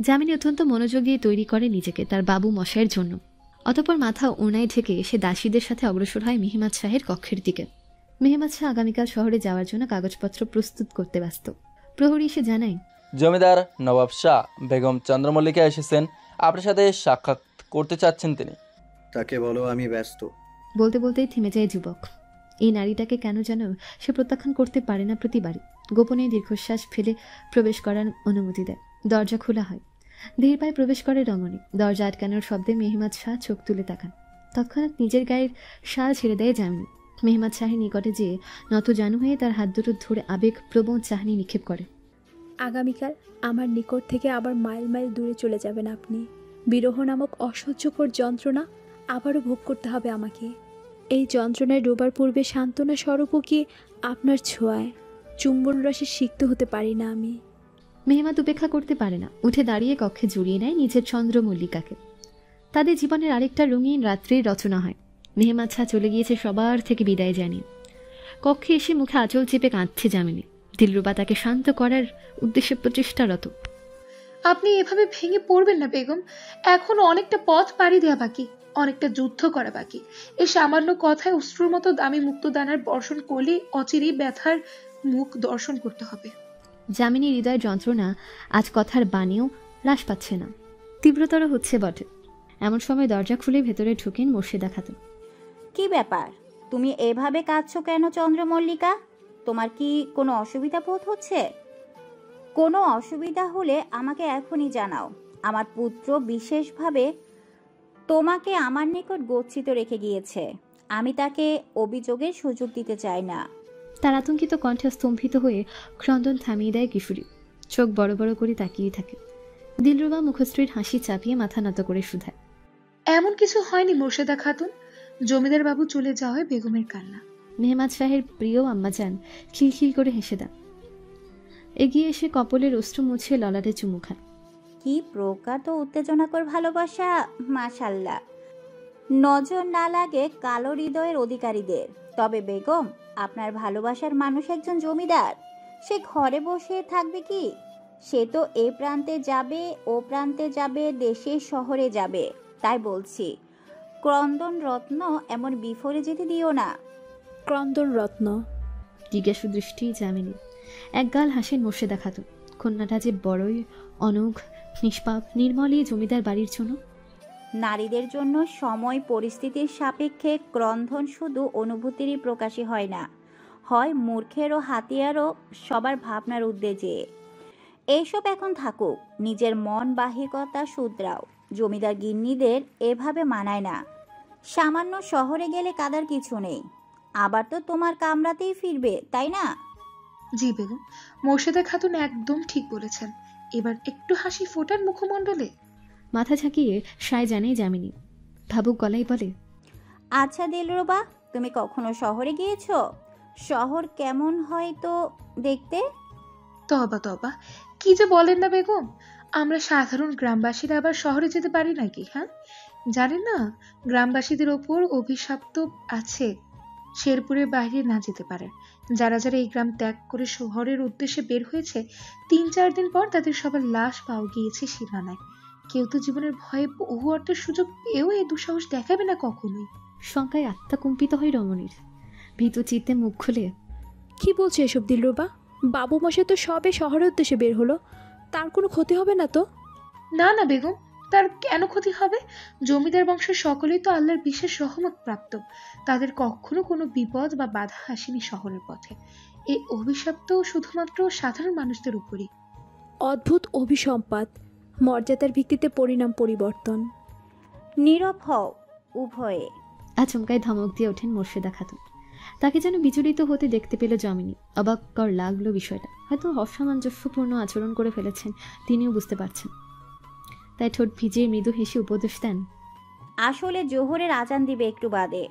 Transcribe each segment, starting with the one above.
যামিনী অত্যন্ত মনোযোগ দিয়ে তৈরি করে নিজেকে তার বাবু মশাইয়ের জন্য। অতঃপর মাথা ওড়নায় ঢেকে সে দাসীদের সাথে অগ্রসর হয় মেহমাদ শাহের কক্ষের দিকে। মেহমাদ শাহ আগামীকাল শহরে যাওয়ার জন্য কাগজপত্র প্রস্তুত করতে ব্যস্ত। প্রহরী এসে জানায়, জমিদার নবাব শাহ বেগম চন্দ্রমল্লিকা এসেছেন, আপনার সাথে সাক্ষাৎ করতে চাচ্ছেন তিনি। তাকে বলো আমি ব্যস্ত। বলতে বলতেই থেমে যায় যুবক। এই নারীটাকে কেন যেন সে প্রত্যাখ্যান করতে পারে না। প্রতিবারই গোপনে দীর্ঘশ্বাস ফেলে প্রবেশ করার অনুমতি দেয়। দরজা খোলা হয়। ধীর পায়ে প্রবেশ করে রমণী। দরজা আটকানোর শব্দে মেহমাদ শাহ চোখ তুলে তাকান। তৎক্ষণাৎ নিজের গায়ের শাল ছেড়ে দেয় যামিনী। মেহমাদ শাহের নিকটে যেয়ে নত জানু হয়ে তার হাত দুটো ধরে আবেগপ্রবণ চাহনি নিক্ষেপ করে। আগামীকাল আমার নিকট থেকে আবার মাইল মাইল দূরে চলে যাবেন আপনি। বিরহ নামক অসহ্যকর যন্ত্রণা আবারও ভোগ করতে হবে আমাকে। এই যন্ত্রণায় ডোবার পূর্বে সান্ত্বনা স্বরূপও কি আপনার ছোঁয়ায় চুম্বন রসে সিক্ত হতে পারি না আমি। মেহমাদ উপেক্ষা করতে পারে না। উঠে দাঁড়িয়ে কক্ষে জড়িয়ে নেয় নিজের চন্দ্রমল্লিকাকে। তাদের জীবনের আরেকটা রঙিন রাত্রির রচনা হয়। মেহমাদ শাহ চলে গিয়েছে সবার থেকে বিদায় জানিয়ে। কক্ষে এসে মুখে আঁচল চেপে কাঁদছে যামিনী। দিলরুবা তাকে শান্ত করার উদ্দেশ্যে প্রচেষ্টারত। আপনি এভাবে ভেঙে পড়বেন না বেগম, এখনো অনেকটা পথ পাড়ি দেওয়া বাকি, অনেকটা যুদ্ধ করা বাকি। এই সামান্য কথায় অশ্রুর মতো দামি মুক্তদানার বর্ষণ করলে অচিরেই ব্যথার মুখ দর্শন করতে হবে। যামিনীর হৃদয় যন্ত্রণা আজ কথার বাণীও হ্রাস পাচ্ছে না, তীব্রতর হচ্ছে বটে। এমন সময় দরজা খুলে ভেতরে ঢুকেন মোর্শেদা খাতুন। কি ব্যাপার, তুমি এভাবে কাঁদছো কেন চন্দ্রমল্লিকা? তোমার কি কোনো অসুবিধা বোধ হচ্ছে? কোনো অসুবিধা হলে আমাকে এখনই জানাও। আমার পুত্র বিশেষভাবে তোমাকে আমার নিকট গচ্ছিত রেখে গিয়েছে। আমি তাকে অভিযোগের সুযোগ দিতে চাই না। তার আতঙ্কিত কণ্ঠে স্তম্ভিত হয়ে ক্রন্দন থামিয়ে দেয় কিশোরী। চোখ বড় বড় করে তাকিয়ে থাকে। দিলরুবা মুখশ্রীর হাসি চাপিয়ে মাথা নত করে শুধায়, এমন কিছু হয়নি মোর্শেদা খাতুন, জমিদার বাবু চলে যাওয়ায় বেগমের কান্না। মেহমাদ শাহের প্রিয় আম্মাজান খিলখিল করে হেসে দেন। এগিয়ে এসে কপলের অশ্রু মুছে ললাটে চুমু খান। কি প্রকার উত্তেজনাকর ভালোবাসা, মাশাল্লাহ। নজর না লাগে কালো হৃদয়ের অধিকারীদের। তবে বেগম, আপনার ভালোবাসার মানুষ একজন জমিদার। সে ঘরে বসে থাকবে কি? সে তো এ প্রান্তে যাবে, ও প্রান্তে যাবে, দেশে শহরে যাবে। তাই বলছি, ক্রন্দন রত্ন এমন বিফরে যেতে দিও না। ক্রন্দন রত্ন? জিজ্ঞাসু দৃষ্টি যামিনী। একগাল হাসেন মোর্শেদা খাতুন। কন্যাটা যে বড়ই অনঘ, নিষ্পাপ, নির্মল এই জমিদার বাড়ির জন্য। নারীদের জন্য সময় পরিস্থিতির সাপেক্ষে ক্রন্দন শুধু অনুভূতিরই প্রকাশই হয় না, হয় মূর্খেরও হাতিয়ারও সবার ভাবনার উদ্দেশ্যে। এইসব এখন থাকুক, নিজের মন বাহিকতা শুধরাও। জমিদার গিন্নিদের এভাবে মানায় না। সামান্য শহরে গেলে কাদার কিছু নেই। আবার তো তোমার কামরাতেই ফিরবে, তাই না? জি বেগম, মোর্শেদা খাতুন একদম ঠিক বলেছেন। এবার একটু হাসি ফোটার মুখমণ্ডলে। মাথা ঝাঁকিয়ে সায় জানেই যামিনী। ভাবুক গলায় বলে, আচ্ছা দিলরুবা, তুমি কখনো শহরে গিয়েছো? শহর কেমন হয় তো দেখতে? তবা তবা, কি যে বলেন না বেগম, আমরা সাধারণ গ্রামবাসীরা আবার শহরে যেতে পারি নাকি? হ্যাঁ, জানেন না গ্রামবাসীদের ওপর অভিশাপ তো আছে, শেরপুরের বাইরে না যেতে পারে। যারা যারা এই গ্রাম ত্যাগ করে শহরের উদ্দেশ্যে বের হয়েছে, ৩-৪ দিন পর তাদের সবার লাশ পাওয়া গিয়েছে সীমানায়। কেউ তো জীবনের ভয়ে বহু অর্থের সুযোগ পেয়েও এই দুঃসাহস দেখাবে না কখনোই। শঙ্কায় আত্মা কম্পিত হয় রমণীর। ভীত চিত্তে মুখ খুলে, কি বলছে এসব দিলরুবা? বাবু মশাই তো সবে শহরের উদ্দেশ্যে বের হলো, তার কোনো ক্ষতি হবে না তো? না না বেগম, তার কেন ক্ষতি হবে? জমিদার বংশের সকলেই তো আল্লাহর বিশেষ রহমত প্রাপ্ত। তাদের কখনো কোনো বিপদ বা বাধা আসেনি শহরের পথে। এই অভিশাপ তো শুধুমাত্র সাধারণ মানুষদের উপরই। অদ্ভুত অভিসম্পাত, মর্যাদার ভিত্তিতে পরিণাম পরিবর্তন। নীরব হও উভয়ে। আচমকায় ধমক দিয়ে ওঠেন মোর্শেদা খাতুন। তাকে যেন বিচলিত হতে দেখতে পেল যামিনী। অবাককর লাগলো বিষয়টা। হয়তো অসামঞ্জস্যপূর্ণ আচরণ করে ফেলেছেন, তিনিও বুঝতে পারছেন। তাই ঠোঁট ভিজিয়ে মৃদু হেসে উপদেশ দেন, আসলে জোহরের আজান দিবে একটু বাদে।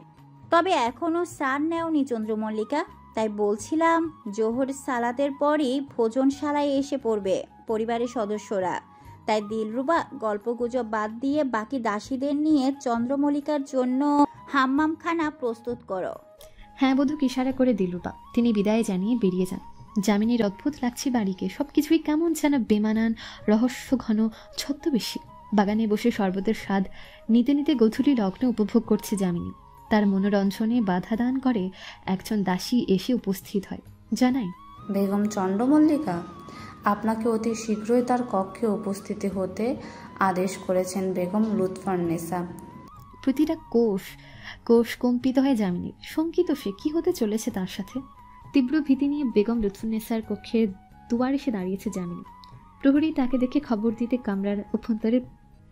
তবে এখনো স্নান নেওনি চন্দ্রমল্লিকা। তাই বলছিলাম, জোহর সালাতের পরই ভোজনশালায় এসে পড়বে পরিবারের সদস্যরা। তাই দিলরুবা, গল্পগুজব বাদ দিয়ে বাকি দাসীদের নিয়ে চন্দ্রমল্লিকার জন্য হাম্মামখানা প্রস্তুত করো। হ্যাঁ বধূ ইশারা করে দিলরুবা। তিনি বিদায় জানিয়ে বেরিয়ে যান। যামিনীর অদ্ভুত লাগছে বাড়িকে, সবকিছুই কেমন যেন বেমানান, রহস্য ঘন, ছদ্মবেশী। বাগানে বসে শরবতের স্বাদ নিতে নিতে গধূলি লগ্ন উপভোগ করছে যামিনী। তার মনোরঞ্জনে বাধা দান করে একজন দাসী এসে উপস্থিত হয়, জানায়, বেগম চন্দ্রমল্লিকা আপনাকে অতি শীঘ্রই তার কক্ষে উপস্থিতি হতে আদেশ করেছেন বেগম লুৎফান্নেসা। প্রতিটা কোষ কোষ কম্পিত হয় যামিনীর। শঙ্কিত সে, কি হতে চলেছে তার সাথে। তীব্র ভীতি নিয়ে বেগম লুৎফুন্নেসার কক্ষের দুয়ার এসে দাঁড়িয়েছে যামিনী। প্রহরী তাকে দেখে খবর দিতে কামরার অভ্যন্তরে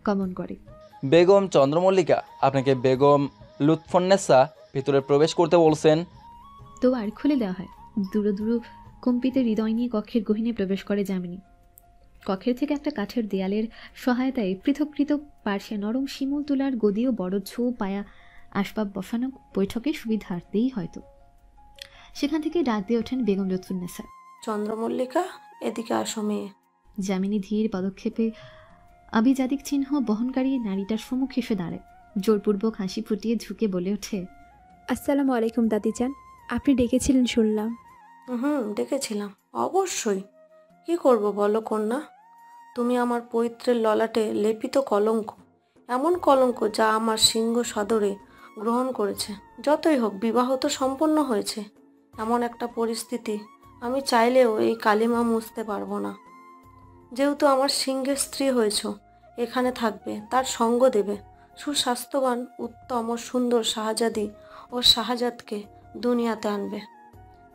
গমন করে। বেগম চন্দ্রমল্লিকা, আপনাকে বেগম লুৎফুন্নেসা ভিতরে প্রবেশ করতে বলছেন। দুয়ার খুলে দেওয়া হয়। দুরু দুরু কম্পিত হৃদয় নিয়ে কক্ষের গহীনে প্রবেশ করে যামিনী। কক্ষের থেকে একটা কাঠের দেয়ালের সহায়তায় পৃথককৃত পার্শ্বে নরম শিমুল তুলার গদি ও বড় ঝো পায়া আসবাব বসানো বৈঠকের সুবিধার্থেই হয়তো। সেখান থেকে ডাক দিয়ে ওঠেন বেগম লুৎফুন্নেসা। চন্দ্রমল্লিকা, এদিকে আসো মেয়ে। যামিনী ধীর পদক্ষেপে আভিজাতিক চিহ্ন বহনকারী নারীটার সম্মুখে এসে দাঁড়ায়। জোরপূর্বক হাসি ফুটিয়ে ঝুঁকে বলে ওঠে, আসসালামু আলাইকুম দাদিজান, আপনি ডেকেছিলেন শুনলাম। ডেকেছিলাম অবশ্যই। কি করব বলো কন্যা, তুমি আমার পৈত্রের ললাটে লেপিত কলঙ্ক, এমন কলঙ্ক যা আমার সিংহ সদরে গ্রহণ করেছে। যতই হোক, বিবাহ তো সম্পন্ন হয়েছে। এমন একটা পরিস্থিতি আমি চাইলেও এই কালিমা মুছতে পারবো না। যেহেতু আমার সিংহের স্ত্রী হয়েছ, এখানে থাকবে, তার সঙ্গ দেবে, সুস্বাস্থ্যবান উত্তম ও সুন্দর শাহজাদি ও শাহজাদকে দুনিয়াতে আনবে।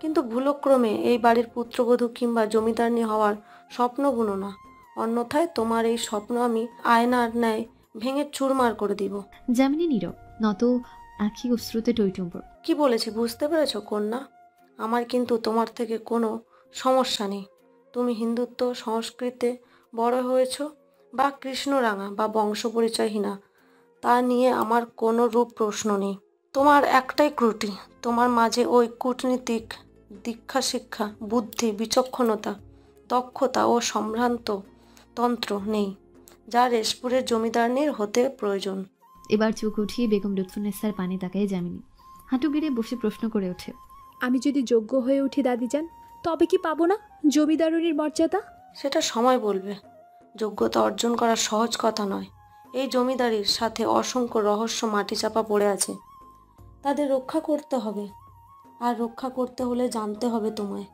কিন্তু ভুলক্রমে এই বাড়ির পুত্রবধূ কিংবা জমিদারনি হওয়ার স্বপ্ন বুনো না, অন্যথায় তোমার এই স্বপ্ন আমি আয়নার ন্যায় ভেঙে চুরমার করে দিব। যামিনী নীরব, নত আঁখি অশ্রুতে টইটুম্বর। কি বলেছি বুঝতে পেরেছ কন্যা? আমার কিন্তু তোমার থেকে কোনো সমস্যা নেই। তুমি হিন্দুত্ব সংস্কৃতে বড় হয়েছ বা কৃষ্ণরাঙা বা বংশ পরিচয়হীনা, তা নিয়ে আমার কোনো রূপ প্রশ্ন নেই। তোমার একটাই ত্রুটি, তোমার মাঝে ওই কূটনীতিক দীক্ষা শিক্ষা, বুদ্ধি, বিচক্ষণতা, দক্ষতা ও সম্ভ্রান্ত তন্ত্র নেই, যা রেশপুরের জমিদারনির হতে প্রয়োজন। এবার চোখ উঠিয়ে বেগম লুৎফুন্নেসার পানে তাকায় যামিনী। হাঁটু গেড়ে বসে প্রশ্ন করে ওঠে, আমি যদি যোগ্য হয়ে উঠি দাদিজান, তবে কি পাবো না জমিদারনির মর্যাদা? সেটা সময় বলবে। যোগ্যতা অর্জন করা সহজ কথা নয়। এই জমিদারির সাথে অসংখ্য রহস্য মাটি চাপা পড়ে আছে, তাদের রক্ষা করতে হবে। আর রক্ষা করতে হলে জানতে হবে তোমায়,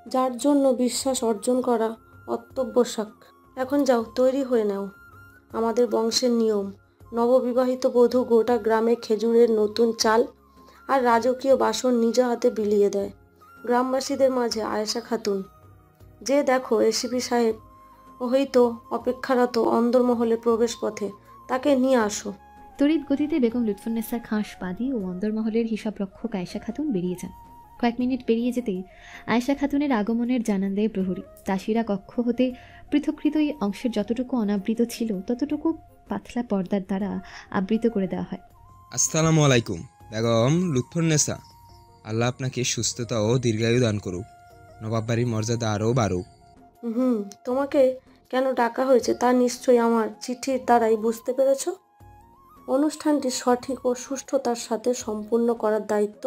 যার জন্য বিশ্বাস অর্জন করা অত্যবশ্যক। এখন যাও, তৈরি হয়ে নাও। আমাদের বংশের নিয়ম, নববিবাহিত বধূ গোটা গ্রামে খেজুরের নতুন চাল আর রাজকীয় বাসন নিজ হাতে বিলিয়ে দেয়। গ্রামবাসীদের মাঝে আয়েশা খাতুন, যে দেখো এসিপি সাহেব হয়তো অপেক্ষারত অন্দরমহলে প্রবেশ পথে, তাকে নিয়ে আসো। তড়িৎ গতিতে বেগম লুৎফুন্নেসার খাস বাদী ও অন্দরমহলের হিসাবরক্ষক আয়েশা খাতুন বেরিয়ে যান। কয়েক মিনিট পেরিয়ে যেতেই আয়েশা খাতুনের আগমনের জানান দেয় প্রহরী। দাসীরা কক্ষ হতে পৃথককৃত এই অংশের যতটুকু অনাবৃত ছিল ততটুকু পাতলা পর্দার দ্বারা আবৃত করে দেওয়া হয়। আসসালামু আলাইকুম বেগম লুৎফুন্নেসা, আল্লাহ আপনাকে সুস্থতা ও দীর্ঘায়ু দান করুক, নবাব বাড়ির মর্যাদা আরও বাড়ুক। তোমাকে কেন ডাকা হয়েছে তা নিশ্চয়ই আমার চিঠির দ্বারাই বুঝতে পেরেছ। অনুষ্ঠানটি সঠিক ও সুষ্ঠুতার সাথে সম্পূর্ণ করার দায়িত্ব।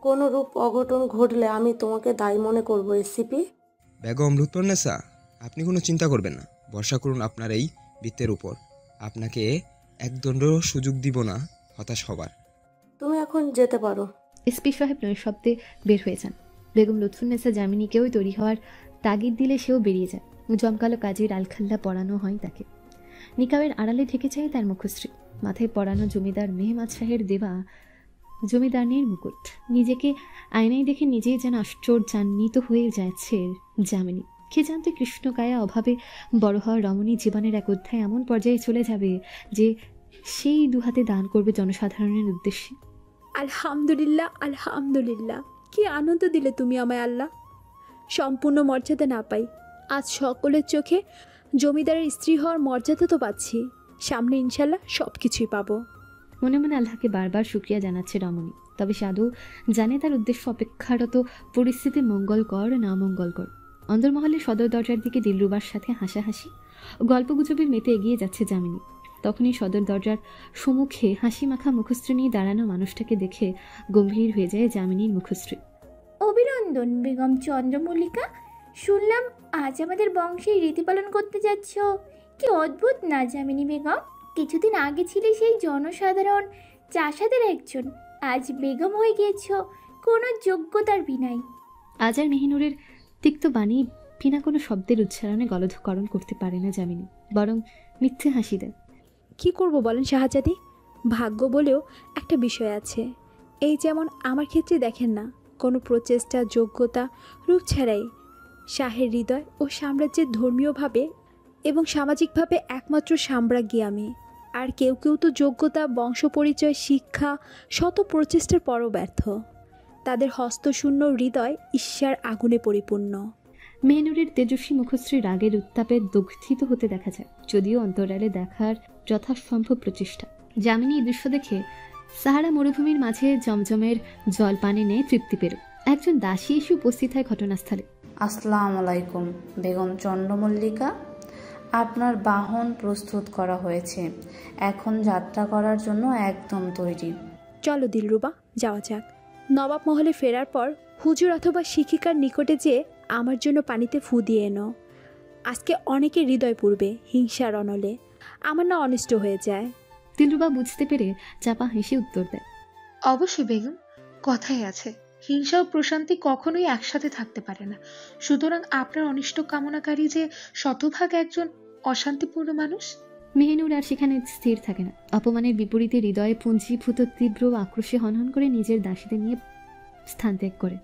কোনো রূপ অঘটন ঘটলে আমি তোমাকে দায়ী মনে করব এসিপি। বেগম লুৎফুন্নেসা, আপনি কোনো চিন্তা করবেন না, ভরসা করুন আপনার এই বৃত্তের উপর। আপনাকে একদণ্ড সুযোগ দিব না হতাশ হবার। তুমি এখন যেতে পারো। এসপি সাহেব নৈশব্দে বের হয়ে যান। বেগম লুৎফুন্নেসা যামিনীকেও তৈরি হওয়ার তাগিদ দিলে সেও বেরিয়ে যায়। জমকালো কাজের আলখাল্লা পরানো হয় তাকে। নিকাবের আড়ালে ঢেকে যায় তার মুখশ্রী। মাথায় পরানো জমিদার মেহমাদ শাহের দেওয়া জমিদারনির মুকুট। নিজেকে আয়নায় দেখে নিজেই যেন আশ্চর্যান্বিত হয়ে যাচ্ছে যামিনী। কে জানতে কৃষ্ণকায়া অভাবে বড় হওয়ার রমণী জীবনের এক অধ্যায় এমন পর্যায়ে চলে যাবে যে সেই দুহাতে দান করবে জনসাধারণের উদ্দেশ্যে। আলহামদুলিল্লাহ, আলহামদুলিল্লাহ, কি আনন্দ দিলে তুমি আমায় আল্লাহ। সম্পূর্ণ মর্যাদা না পাই, আজ সকলের চোখে জমিদারের স্ত্রী হওয়ার মর্যাদা তো পাচ্ছি, সামনে ইনশাল্লাহ সব কিছুই পাবো। মনে মনে আল্লাহকে বারবার শুকরিয়া জানাচ্ছে রমণী। তবে সাধু জানে তার উদ্দেশ্য অপেক্ষারত পরিস্থিতি মঙ্গলকর না মঙ্গলকর। অন্দরমহলের সদর দরজার দিকে দিলরুবার সাথে হাসাহাসি গল্পগুজবে মেতে এগিয়ে যাচ্ছে যামিনী। তখনই সদর দরজার সম্মুখে হাসি মাখা মুখশ্রী নিয়ে দাঁড়ানো মানুষটাকে দেখে গম্ভীর হয়ে যায় যামিনীর মুখশ্রী। অভিনন্দন বেগম চন্দ্রমল্লিকা। শুনলাম আজ আমাদের বংশে রীতি পালন করতে যাচ্ছ। কি অদ্ভুত না যামিনী বেগম, কিছুদিন আগে ছিলে সেই জনসাধারণ চাষাদের একজন, আজ বেগম হয়ে গিয়েছ কোনো যোগ্যতার বিনাই। আজ আর মেহিনুরের তিক্ত বাণী বিনা কোনো শব্দের উচ্চারণে গলধকরণ করতে পারে না যামিনী, বরং মিথ্যে হাসি দেয়। কি করব বলেন শাহজাদি, ভাগ্য বলেও একটা বিষয় আছে। এই যেমন আমার ক্ষেত্রে দেখেন না, কোনো প্রচেষ্টা যোগ্যতা রূপ ছাড়াই শাহের হৃদয় ও সাম্রাজ্যের ধর্মীয়ভাবে এবং সামাজিকভাবে একমাত্র সাম্রাজ্ঞী আমি। আর কেউ কেউ তো যোগ্যতা, বংশপরিচয়, শিক্ষা, শত প্রচেষ্টার পরও ব্যর্থ। তাদের হস্তশূন্য হৃদয় ঈর্ষার আগুনে পরিপূর্ণ। মেহনুরের তেজস্বী মুখশ্রী রাগের উত্তাপে দগ্ধিত হতে দেখা যায়, যদিও অন্তরালে দেখার যথাসম্ভব প্রচেষ্টা। যামিনী এই দৃশ্য দেখে সাহারা মরুভূমির মাঝে জমজমের জল পানি নিয়ে তৃপ্তি পেল। একজন দাসী এসে উপস্থিত হয় ঘটনাস্থলে। আসসালামু আলাইকুম বেগম চন্দ্রমল্লিকা, আপনার বাহন প্রস্তুত করা হয়েছে, এখন যাত্রা করার জন্য একদম তৈরি। চলো দিলরুবা, যাওয়া যাক। নবাব মহলে ফেরার পর হুজুর অথবা শিক্ষিকার নিকটে যেয়ে আমার জন্য পানিতে ফু দিয়ে এনো। আজকে অনেকের হৃদয় পূর্বে হিংসার অনলে আমার না অনিষ্ট হয়ে যায়। দিলরুবা বুঝতে পেরে চাপা হেসে উত্তর দেয়, অবশ্যই বেগম, কথাই আছে, হিংসা ও প্রশান্তি কখনোই একসাথে থাকতে পারে না। সুতরাং আপনার অনিষ্ট কামনাকারী যে শতভাগ একজন অশান্তিপূর্ণ মানুষ। মেহনুর আর সেখানে স্থির থাকে না। অপমানের বিপরীতে হৃদয়ে পুঞ্জীভূত তীব্র আক্রোশে হনহন করে নিজের দাসীদের নিয়ে স্থান ত্যাগ করে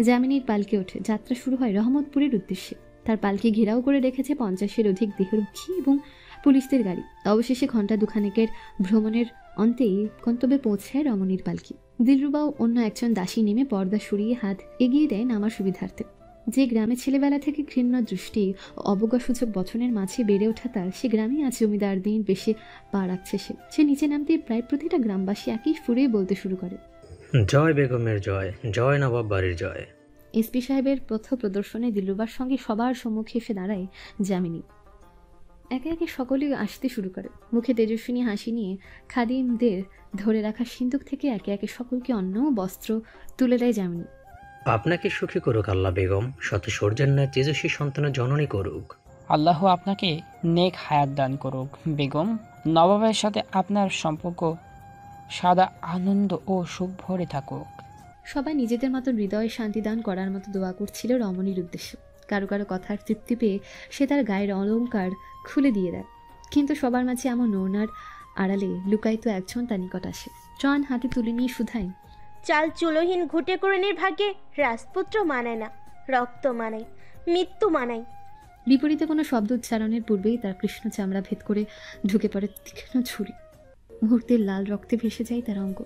যামিনীর পালকে ওঠে। যাত্রা শুরু হয় রহমতপুরের উদ্দেশ্যে। তার পালকি ঘেরাও করে রেখেছে 50-এর অধিক দেহরক্ষী এবং পুলিশদের গাড়ি। অবশেষে ঘণ্টা দুখানেকের ভ্রমণের অন্তেই গন্তব্যে পৌঁছায় রমণীর পালকি। দিলরুবাও অন্য একজন দাসী নেমে পর্দা সরিয়ে হাত এগিয়ে দেয় নামার সুবিধার্থে। যে গ্রামে ছেলেবেলা থেকে ঘৃণ্য দৃষ্টি ও অবজ্ঞাসূচক বচনের মাঝে বেড়ে ওঠা তার, সে গ্রামে আজ জমিদার দিন বেশি পা রাখছে। সে নিচে নামতেই প্রায় প্রতিটা গ্রামবাসী একই সুরে বলতে শুরু করে, জয় বেগমের জয়, জয় নবাব বাড়ির জয়। এসপি সাহেবের পথ প্রদর্শনে দিলরুবার সঙ্গে সবার সম্মুখে এসে দাঁড়ায় যামিনী। একে একে সকলেই আসতে শুরু করে। মুখে তেজস্বিনী হাসি নিয়ে খাদিমদের ধরে রাখা সিন্দুক থেকে একে একে সকলকে অন্ন ও বস্ত্র তুলে দেয় যামিনী। আপনাকে সুখী করুক আল্লাহ বেগম, শত সৌর্যের ন্যায় তেজস্বী সন্তানের জননী করুক। আল্লাহ আপনাকে নেক হায়াত দান করুক বেগম। নবাবের সাথে আপনার সম্পর্ক সাদা আনন্দ ও সুখ ভরে থাকুক। সবাই নিজেদের মতো হৃদয়ে শান্তি দান করার মতো দোয়া করছিল রমণীর উদ্দেশ্যে। কারো কারো কথার তৃপ্তি পেয়ে সে তার গায়ের অলংকার খুলে দিয়ে দেয়। কিন্তু সবার মাঝে এমন ওনার আড়ালে লুকায়িত একজন তার নিকট আসে। ত্রাণ হাতে তুলে নিয়ে শুধায়, চাল চুলোহীন ঘুটে করিনীর ভাগ্যে রাজপুত্র মানায় না, রক্ত মানায়, মৃত্যু মানায়। বিপরীতে কোনো শব্দ উচ্চারণের পূর্বেই তার কৃষ্ণ চামড়া ভেদ করে ঢুকে পড়ে তীক্ষ্ণ ছুরি। মুহূর্তের লাল রক্তে ভেসে যায় তার অঙ্গ।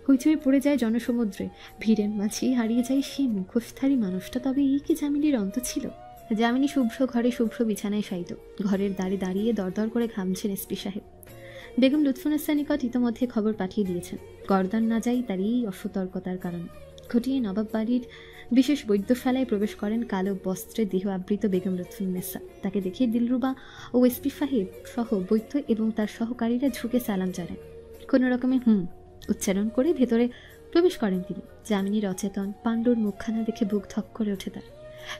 হইচই পড়ে যায় জনসমুদ্রে। ভিড়ের মাঝে হারিয়ে যায় সেই মুখোশধারী মানুষটা। তবে এই কি যামিনীর অন্ত ছিল? যামিনী শুভ্র ঘরে শুভ্র বিছানায় শায়িত। ঘরের দ্বারে দাঁড়িয়ে দরদর করে ঘামছেন এসপি সাহেব। বেগম লুৎফুন্নেসার নিকট ইতোমধ্যে খবর পাঠিয়ে দিয়েছেন। গর্দান না যাই তার এই অসতর্কতার কারণে। ঘটিয়ে নবাব বাড়ির বিশেষ বৈদ্যশালায় প্রবেশ করেন কালো বস্ত্রে দেহ আবৃত বেগম লুৎফুন্নেসা। তাকে দেখে দিলরুবা ও এসপি সাহেব সহ বৈদ্য এবং তার সহকারীরা ঝুঁকে সালাম জানান। কোনো রকমে উচ্চারণ করে ভেতরে প্রবেশ করেন তিনি। যামিনীর অচেতন পাণ্ডুর মুখখানা দেখে বুক ধক করে ওঠে তার।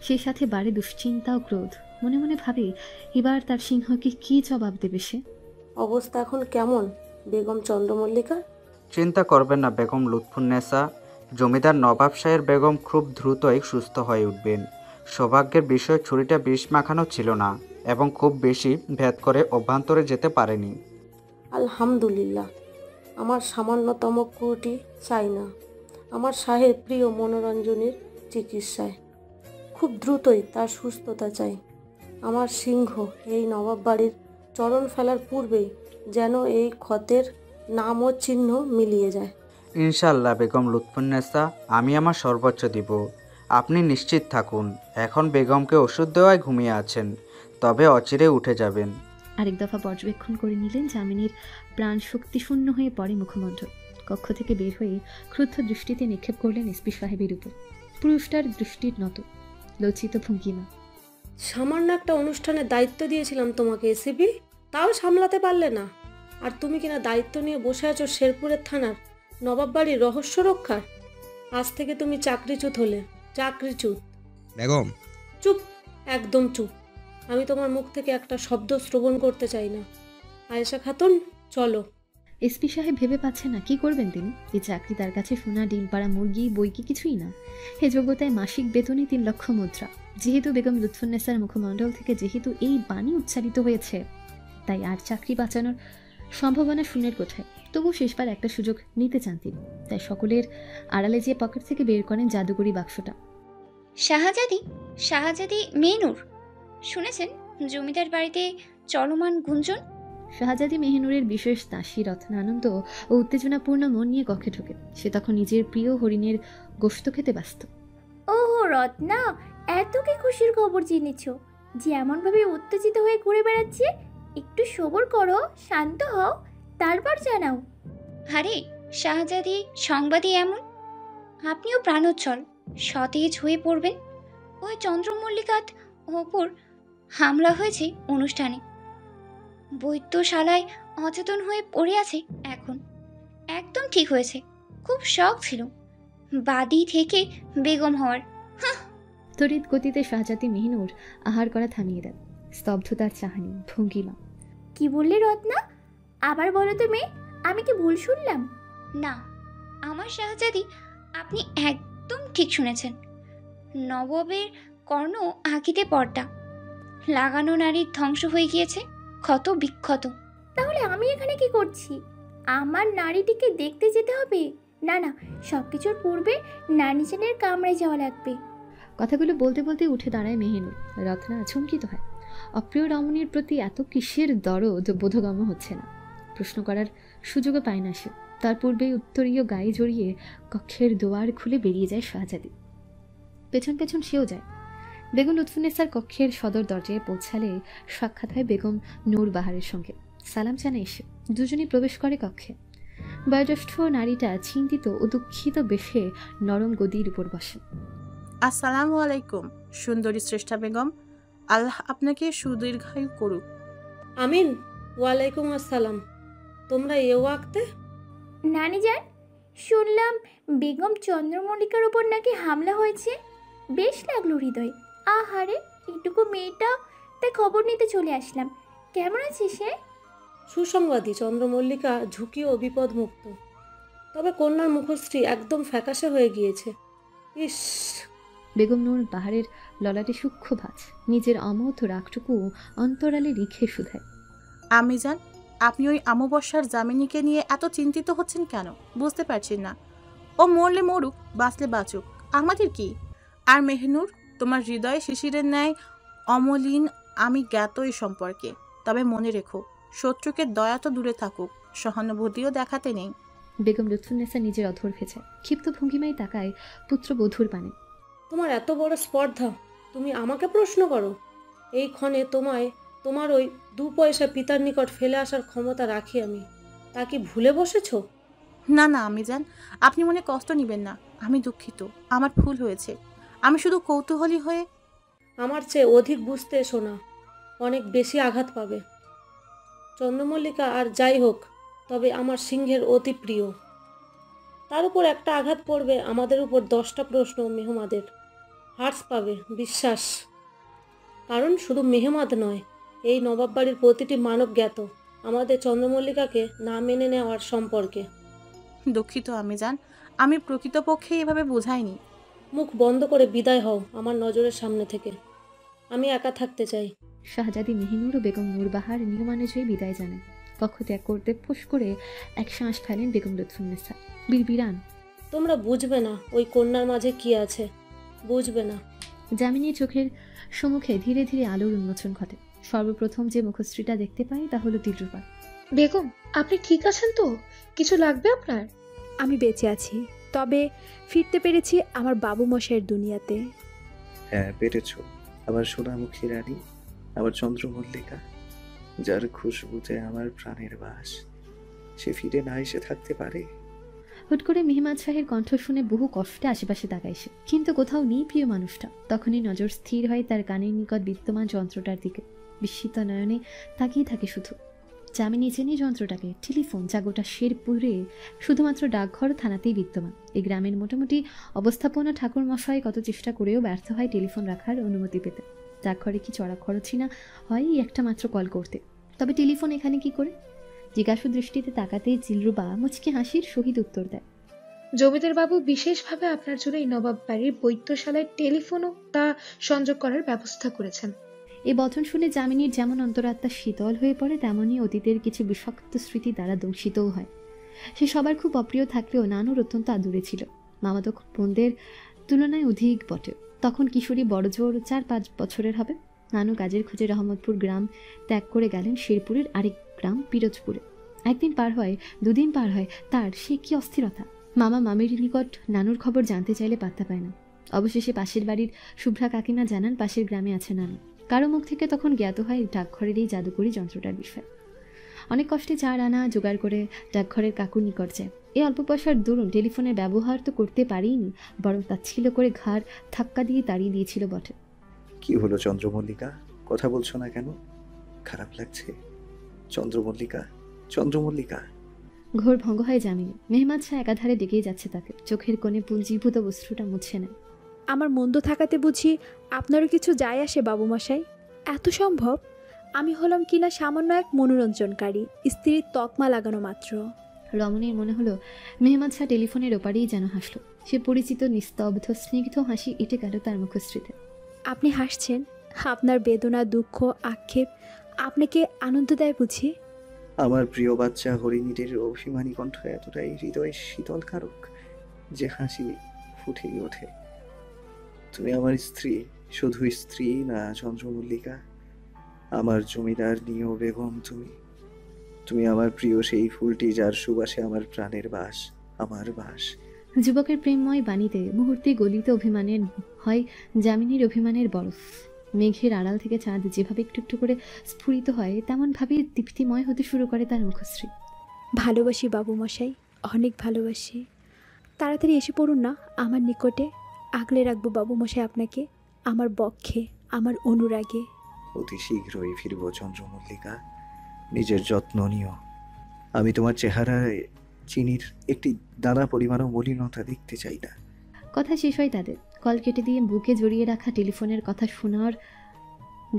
সেই সাথে বাড়ে দুশ্চিন্তা ও ক্রোধ। মনে মনে ভাবে এবার তার সিংহকে কি জবাব দেবে সে। অবস্থা এখন কেমন বেগম চন্দ্রমল্লিকা? চিন্তা করবেন না বেগম লুৎফুন্নেসা, জমিদার নবাব শাহের বেগম খুব দ্রুতই সুস্থ হয়ে উঠবেন। সৌভাগ্যের বিষয় ছুরিটা বিষ মাখানো ছিল না এবং খুব বেশি ভেদ করে অভ্যন্তরে যেতে পারেনি। আলহামদুলিল্লাহ। আমার সামান্যতম ত্রুটি চাই না আমার শাহের প্রিয় মনোরঞ্জনের চিকিৎসায়। খুব দ্রুতই তার সুস্থতা চাই। আমার সিংহ এই নবাব বাড়ির চরণ ফেলার পূর্বেই যেন এই ক্ষতের নাম ও চিহ্ন মিলিয়ে যায়। ইনশাআল্লাহ বেগম লুৎফুন্নেসা, আমি আমার সর্বোচ্চ দিব। আপনি নিশ্চিত থাকুন। এখন বেগমকে ওষুধ দেওয়ায় ঘুমিয়ে আছেন, তবে অচিরে উঠে যাবেন। আরেক দফা পর্যবেক্ষণ করে নিলেন যামিনীর প্রাণ শক্তি শূন্য হয়ে পড়ে মুখমণ্ডল। কক্ষ থেকে বের হয়ে ক্রুদ্ধ দৃষ্টিতে নিক্ষেপ করলেন এসপি সাহেবের উপর। পুরুষটার দৃষ্টির নত লজ্জিত ভঙ্গিমা। সামান্য একটা অনুষ্ঠানের দায়িত্ব দিয়েছিলাম তোমাকে এসিপি, তাও সামলাতে পারলে না। আর তুমি কিনা দায়িত্ব নিয়ে বসে আছো শেরপুরের থানার নবাব বাড়ির রহস্য রক্ষার। আজ থেকে তুমি চাকরিচ্যুত হলে, চাকরিচ্যুত। বেগম, চুপ, একদম চুপ। আমি তোমার মুখ থেকে একটা শব্দ শ্রবণ করতে চাই না। আয়েশা খাতুন, চলো। এসপি সাহেব ভেবে পাচ্ছেন না কি করবেন তিনি। এই চাকরি তার কাছে সোনা, ডিম পাড়া মুরগি, বই কি কিছুই না। এ যোগ্যতায় মাসিক বেতনই 3 লক্ষ মুদ্রা। যেহেতু বেগম লুৎফুন্নেসার মুখমণ্ডল থেকে যেহেতু এই বাণী উচ্চারিত হয়েছে, তাই আর চাকরি বাঁচানোর সম্ভাবনা শূন্যের কোঠায়। তবু শেষবার একটা সুযোগ নিতে চান তিনি। তাই সকলের আড়ালে যে পকেট থেকে বের করেন জাদুকরি বাক্সটা। শাহজাদি মেনুর, শুনেছেন জমিদার বাড়িতে চলমান গুঞ্জন? শাহজাদি মেহিনুরের বিশেষ দাসী রত্না আনন্দ ও উত্তেজনাপূর্ণ মন নিয়ে কক্ষে ঢোকে। সে তখন নিজের প্রিয় হরিণের গোশত খেতে ব্যস্ত। ওহো রত্না, এত কি খুশির খবর জেনেছ যে এমনভাবে উত্তেজিত হয়ে ঘুরে বেড়াচ্ছে? একটু সবর করো, শান্ত হও, তারপর জানাও। আরে শাহজাদি, সংবাদই এমন। আপনিও প্রাণোচ্ছল সতেজ হয়ে পড়বেন। ওই চন্দ্রমল্লিকার ওপর হামলা হয়েছে অনুষ্ঠানে। বৈদ্যশালায় অচেতন হয়ে পড়ে আছে এখন। একদম ঠিক হয়েছে। খুব শখ ছিল বাদী থেকে বেগম হওয়ার। তড়িৎ গতিতে শাহজাদি মেহিনুর আহার করা থামিয়ে দেন। স্তব্ধতার চাহানি, ভঙ্গিমা। কি বললে রত্না? আবার বলো তো মেয়ে, আমি কি ভুল শুনলাম? না আমার শাহজাদি, আপনি একদম ঠিক শুনেছেন। নবাবের কর্ণ আঁকিতে পর্দা লাগানো নারীর ধ্বংস হয়ে গিয়েছে, ক্ষত বিক্ষত। তাহলে আমি এখানে কি করছি? আমার নারীটিকে দেখতে যেতে হবে। না না, সবকিছুর পূর্বে নানিজানের কামরায় যাওয়া লাগবে। কথাগুলো বলতে বলতে উঠে দাঁড়ায় মেহিনুর। রত্না আচমকিত হয়। অপ্রিয় রমণীর প্রতি এত কিসের দরদ বোধগম্য হচ্ছে না। প্রশ্ন করার সুযোগও পায় না সে। তার পূর্বেই উত্তরীয় গায়ে জড়িয়ে কক্ষের দোয়ার খুলে বেরিয়ে যায় শাহজাদি। পেছন পেছন সেও যায়। বেগম লুৎফুন্নেসার কক্ষের সদর দরজায় পৌঁছালে সাক্ষাৎ হয় বেগম নূর বাহারের সঙ্গে। সালাম জানায় এসে দুজনেই প্রবেশ করে কক্ষে। বয়োজ্যেষ্ঠ নারীটা চিন্তিত ও দুঃখিত বেশে নরম গদির উপর বসে। আসসালামু আলাইকুম সুন্দরী শ্রেষ্ঠা বেগম, আল্লাহ আপনাকে সুদীর্ঘায়ু করুক। আমিন। ওয়ালাইকুম আসসালাম। তোমরা এ ওয়াক্তে? নানিজান, শুনলাম বেগম চন্দ্রমল্লিকার উপর নাকি হামলা হয়েছে। বেশ লাগলো হৃদয়। আহারে, এইটুকু মেয়েটা, তাই খবর নিতে চলে আসলাম। কেমন আছে সে? সুসংবাদী, চন্দ্রমল্লিকা ঝুঁকি ও বিপদ মুক্ত। তবে কন্যার মুখশ্রী একদম ফ্যাকাশে হয়ে গিয়েছে। ইস! বেগম নূর বাহারের ললাটে সূক্ষ্ম ভাঁজ, নিজের অমত রাগটুকু অন্তরালে রেখে শুধায়। আমি জান, আপনি ওই অমাবস্যার জামিনীকে নিয়ে এত চিন্তিত হচ্ছেন কেন বুঝতে পারছেন না। ও মরলে মরুক, বাঁচলে বাঁচুক, আমাদের কি? আর মেহনুর, তোমার হৃদয় শিশিরের ন্যায় অমলিন, আমি জ্ঞাত এই সম্পর্কে। তবে মনে রেখো, শত্রুকে দয়া তো দূরে থাকুক, সহানুভূতিও দেখাতে নেই। বেগম লুৎফুন্নেসা নিজের অধর ভেজে ক্ষিপ্ত ভঙ্গিমায় তাকায় পুত্রবধূর পানে। তোমার এত বড় স্পর্ধা, তুমি আমাকে প্রশ্ন করো? এই ক্ষণে তোমার ওই 2 পয়সা পিতার নিকট ফেলে আসার ক্ষমতা রাখি আমি। তা কি ভুলে বসেছ? না না আমি জান, আপনি মনে কষ্ট নেবেন না। আমি দুঃখিত, আমার ভুল হয়েছে। আমি শুধু কৌতূহলী হয়ে। আমার চেয়ে অধিক বুঝতে এসো না, অনেক বেশি আঘাত পাবে। চন্দ্রমল্লিকা আর যাই হোক, তবে আমার সিংহের অতি প্রিয়। তার উপর একটা আঘাত পড়বে, আমাদের উপর 10টা প্রশ্ন মেহমাদের। হার্স পাবে বিশ্বাস। কারণ শুধু মেহমাদ নয়, এই নবাব বাড়ির প্রতিটি মানব জ্ঞাত আমাদের চন্দ্রমল্লিকাকে না মেনে নেওয়ার সম্পর্কে। দুঃখিত আমি জান, আমি প্রকৃতপক্ষে এভাবে বোঝাইনি। মুখ বন্ধ করে বিদায় হও আমার নজরের সামনে থেকে। আমি একা থাকতে চাই। শাহজাদি মেহিনুর ও বেগম নূরবাহার নিয়মানুযায়ী বিদায় জানান। কক্ষ ত্যাগ করতে ফুস করে এক শ্বাস ফেলেন বেগম লুৎফুন্নেসা। বিড়বিড়ান, তোমরা বুঝবে না ওই কন্যার মাঝে কি আছে, বুঝবে না। যামিনীর চোখের সম্মুখে ধীরে ধীরে আলোর উন্মোচন ঘটে। সর্বপ্রথম যে মুখশ্রীটা দেখতে পাই তা হলো দিলরুবা। বেগম, আপনি ঠিক আছেন তো? কিছু লাগবে আপনার? আমি বেঁচে আছি, তবে ফিরতে পেরেছি আমার বাবু মশাইয়ের দুনিয়াতে। হ্যাঁ পেরেছ। আবার সোনামুখী রানী, আবার চন্দ্রমল্লিকা, যার খুশবুতে আমার প্রাণের বাস, সে ফিরে না এসে থাকতে পারে? হুট করে মেহমাদ শাহের কণ্ঠ শুনে বহু কষ্টে আশেপাশে তাকায় সে, কিন্তু কোথাও নেই প্রিয় মানুষটা। তখনই নজর স্থির হয় তার কানের নিকট বিদ্যমান যন্ত্রটার দিকে। বিস্মিত নয়নে তাকিয়ে থাকে শুধু। চামি নিচে নিয়ে যন্ত্রটাকে টেলিফোন যা গোটা শেরপুরে শুধুমাত্র ডাকঘর থানাতেই বিদ্যমান। এই গ্রামের মোটামুটি অবস্থাপনা ঠাকুরমশাই কত চেষ্টা করেও ব্যর্থ হয় টেলিফোন রাখার অনুমতি পেতে। ডাকঘরে কি চড়া খরচই না হয় একটা মাত্র কল করতে, তবে টেলিফোন এখানে কি করে? জিজ্ঞাসু দৃষ্টিতে তাকাতেই জিলরুবা মুচকি হাসির সহিত উত্তর দেয়, জমিদার বাবু বিশেষভাবে আপনার জন্য এই নবাব বাড়ির বৈদ্যশালায় টেলিফোনও তা সংযোগ করার ব্যবস্থা করেছেন। এই বচন শুনে যামিনীর যেমন অন্তরাত্মা শীতল হয়ে পড়ে, তেমনই অতীতের কিছু বিষাক্ত স্মৃতি দ্বারা দংশিতও হয়। সে সবার খুব অপ্রিয় থাকলেও নানুর অত্যন্ত আদুরে ছিল, মামাতো বোনদের তুলনায় অধিক বটে। তখন কিশোরী বড়জোর 4-5 বছরের হবে। নানু কাজের খোঁজে রহমতপুর গ্রাম ত্যাগ করে গেলেন শেরপুরের আরেক গ্রাম পিরোজপুরে। একদিন পার হয়, দুদিন পার হয়, তার সে কি অস্থিরতা! মামা মামির নিকট নানুর খবর জানতে চাইলে পাত্তা পায় না। অবশেষে পাশের বাড়ির শুভ্রা কাকিমা জানান পাশের গ্রামে আছে নানু। কারো মুখ থেকে তখন জ্ঞাত হয় ডাকঘরের এই জাদুকরি যন্ত্রটার বিষয়। অনেক কষ্টে 4 আনা জোগাড় করে ডাকঘরের কাকুর নিকট যায়। এই অল্প পয়সার দরুন টেলিফোনের ব্যবহার তো করতে পারিনি, বরং তাচ্ছিল্য করে ঘাড় ধাক্কা দিয়ে তাড়িয়ে দিয়েছিল বটে। কি হলো চন্দ্রমল্লিকা, কথা বলছো না কেন? খারাপ লাগছে? চন্দ্রমল্লিকা, চন্দ্রমল্লিকা। ঘোর ভঙ্গ হয় যামিনী। মেহমাদ শাহ একাধারে ডেকেই যাচ্ছে তাকে, চোখের কোণে পুঞ্জীভূত অশ্রুটা মুছে নেয়। আমার মন্দ থাকাতে বুঝি আপনারও কিছু যায় আসে বাবুমশাই? এত সম্ভব? আমি হলাম কিনা সামান্য এক মনোরঞ্জনকারী, স্ত্রীর তকমা লাগানো মাত্র। রমণীর মনে হলো মেহমাদ শাহ টেলিফোনের ওপারেই যেন হাসল। সে পরিচিত নিস্তব্ধ স্নিগ্ধ হাসি এঁটে গেল তার মুখশ্রীতে। আপনি হাসছেন? আপনার বেদনা, দুঃখ, আক্ষেপ আপনাকে আনন্দ দেয় বুঝি? আমার প্রিয় বাচ্চা হরিণীদের অভিমানী কণ্ঠ এতটাই হৃদয় শীতল কারক যে হাসি ফুটে ওঠে। তুমি আমার স্ত্রী, শুধু স্ত্রী না চন্দ্রমল্লিকা, আমার জমিদার নিয় বেগম। তুমি আমার প্রিয় সেই ফুলটি যার সুবাসে আমার প্রাণের বাস, আমার বাস। যুবকের প্রেমময় বাণীতে মুহূর্তে গলিত অভিমানের হয় যামিনীর অভিমানের বরফ। মেঘের আড়াল থেকে চাঁদ যেভাবে একটু একটু করে স্ফুরিত হয়, তেমনভাবে দীপ্তিময় হতে শুরু করে তার মুখশ্রী। ভালোবাসি বাবুমশাই, অনেক ভালোবাসি। তাড়াতাড়ি এসে পড়ুন না আমার নিকটে। আগলে রাখবো বাবুমশাই আপনাকে আমার বক্ষে, আমার অনুরাগে। অতি শীঘ্রই ফিরব চন্দ্রমল্লিকা, নিজের যত্ন নিও। আমি তোমার চেহারায় চিনির একটি দানা পরিমাণও মলিনতা দেখতে চাই না। কথা শেষ হয় তাদের। কল কেটে দিয়ে বুকে জড়িয়ে রাখা টেলিফোনের কথা শোনার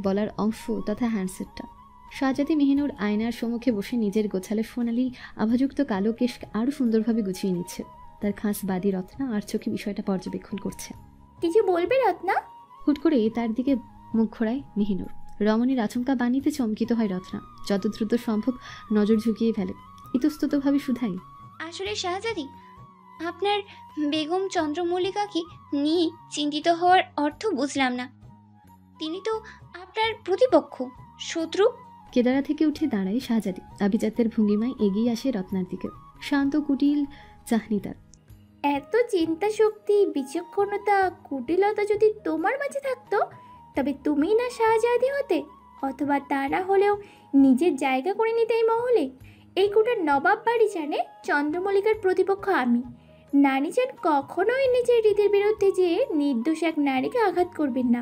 বলার অংশ তথা হ্যান্ডসেটটা। শাহজাদি মেহিনুর আয়নার সম্মুখে বসে নিজের গোছালো সোনালি আভাযুক্ত কালো কেশ আরও সুন্দরভাবে গুছিয়ে নিচ্ছে। তার খাস বাদী রত্না আর চোখে বিষয়টা পর্যবেক্ষণ করছে। কিছু বলবে রত্না? হুট করে তার দিকে মুখ ঘোরায় মেহিনুর। রমণীর আচমকা বাণীতে চমকিত হয় রত্না। যত দ্রুত সম্ভব নজর ঝুঁকিয়ে ফেলে। ইতস্ততভাবে শুধাই, আসলে শাহজাদি, আপনার বেগম চন্দ্রমল্লিকাকে নিয়ে চিন্তিত হওয়ার অর্থ বুঝলাম না। তিনি তো আপনার প্রতিপক্ষ, শত্রু। কেদারা থেকে উঠে দাঁড়ায় শাহজাদি। আভিজাত্যের ভঙ্গিমায় এগিয়ে আসে রত্নার দিকে। শান্ত কুটিল চাহনি তার। এত চিন্তা শক্তি, বিচক্ষণতা, কুটিলতা যদি তোমার মাঝে থাকতো, তবে তুমি না শাহজাদি হতে, অথবা তা না হলেও নিজের জায়গা করে নিতে এই মহলে। এই গোটা নবাব বাড়ি জানে চন্দ্রমল্লিকার প্রতিপক্ষ আমি। নারী যান কখনোই নিজের রীতির বিরুদ্ধে যে নির্দোষ এক নারীকে আঘাত করবেন না।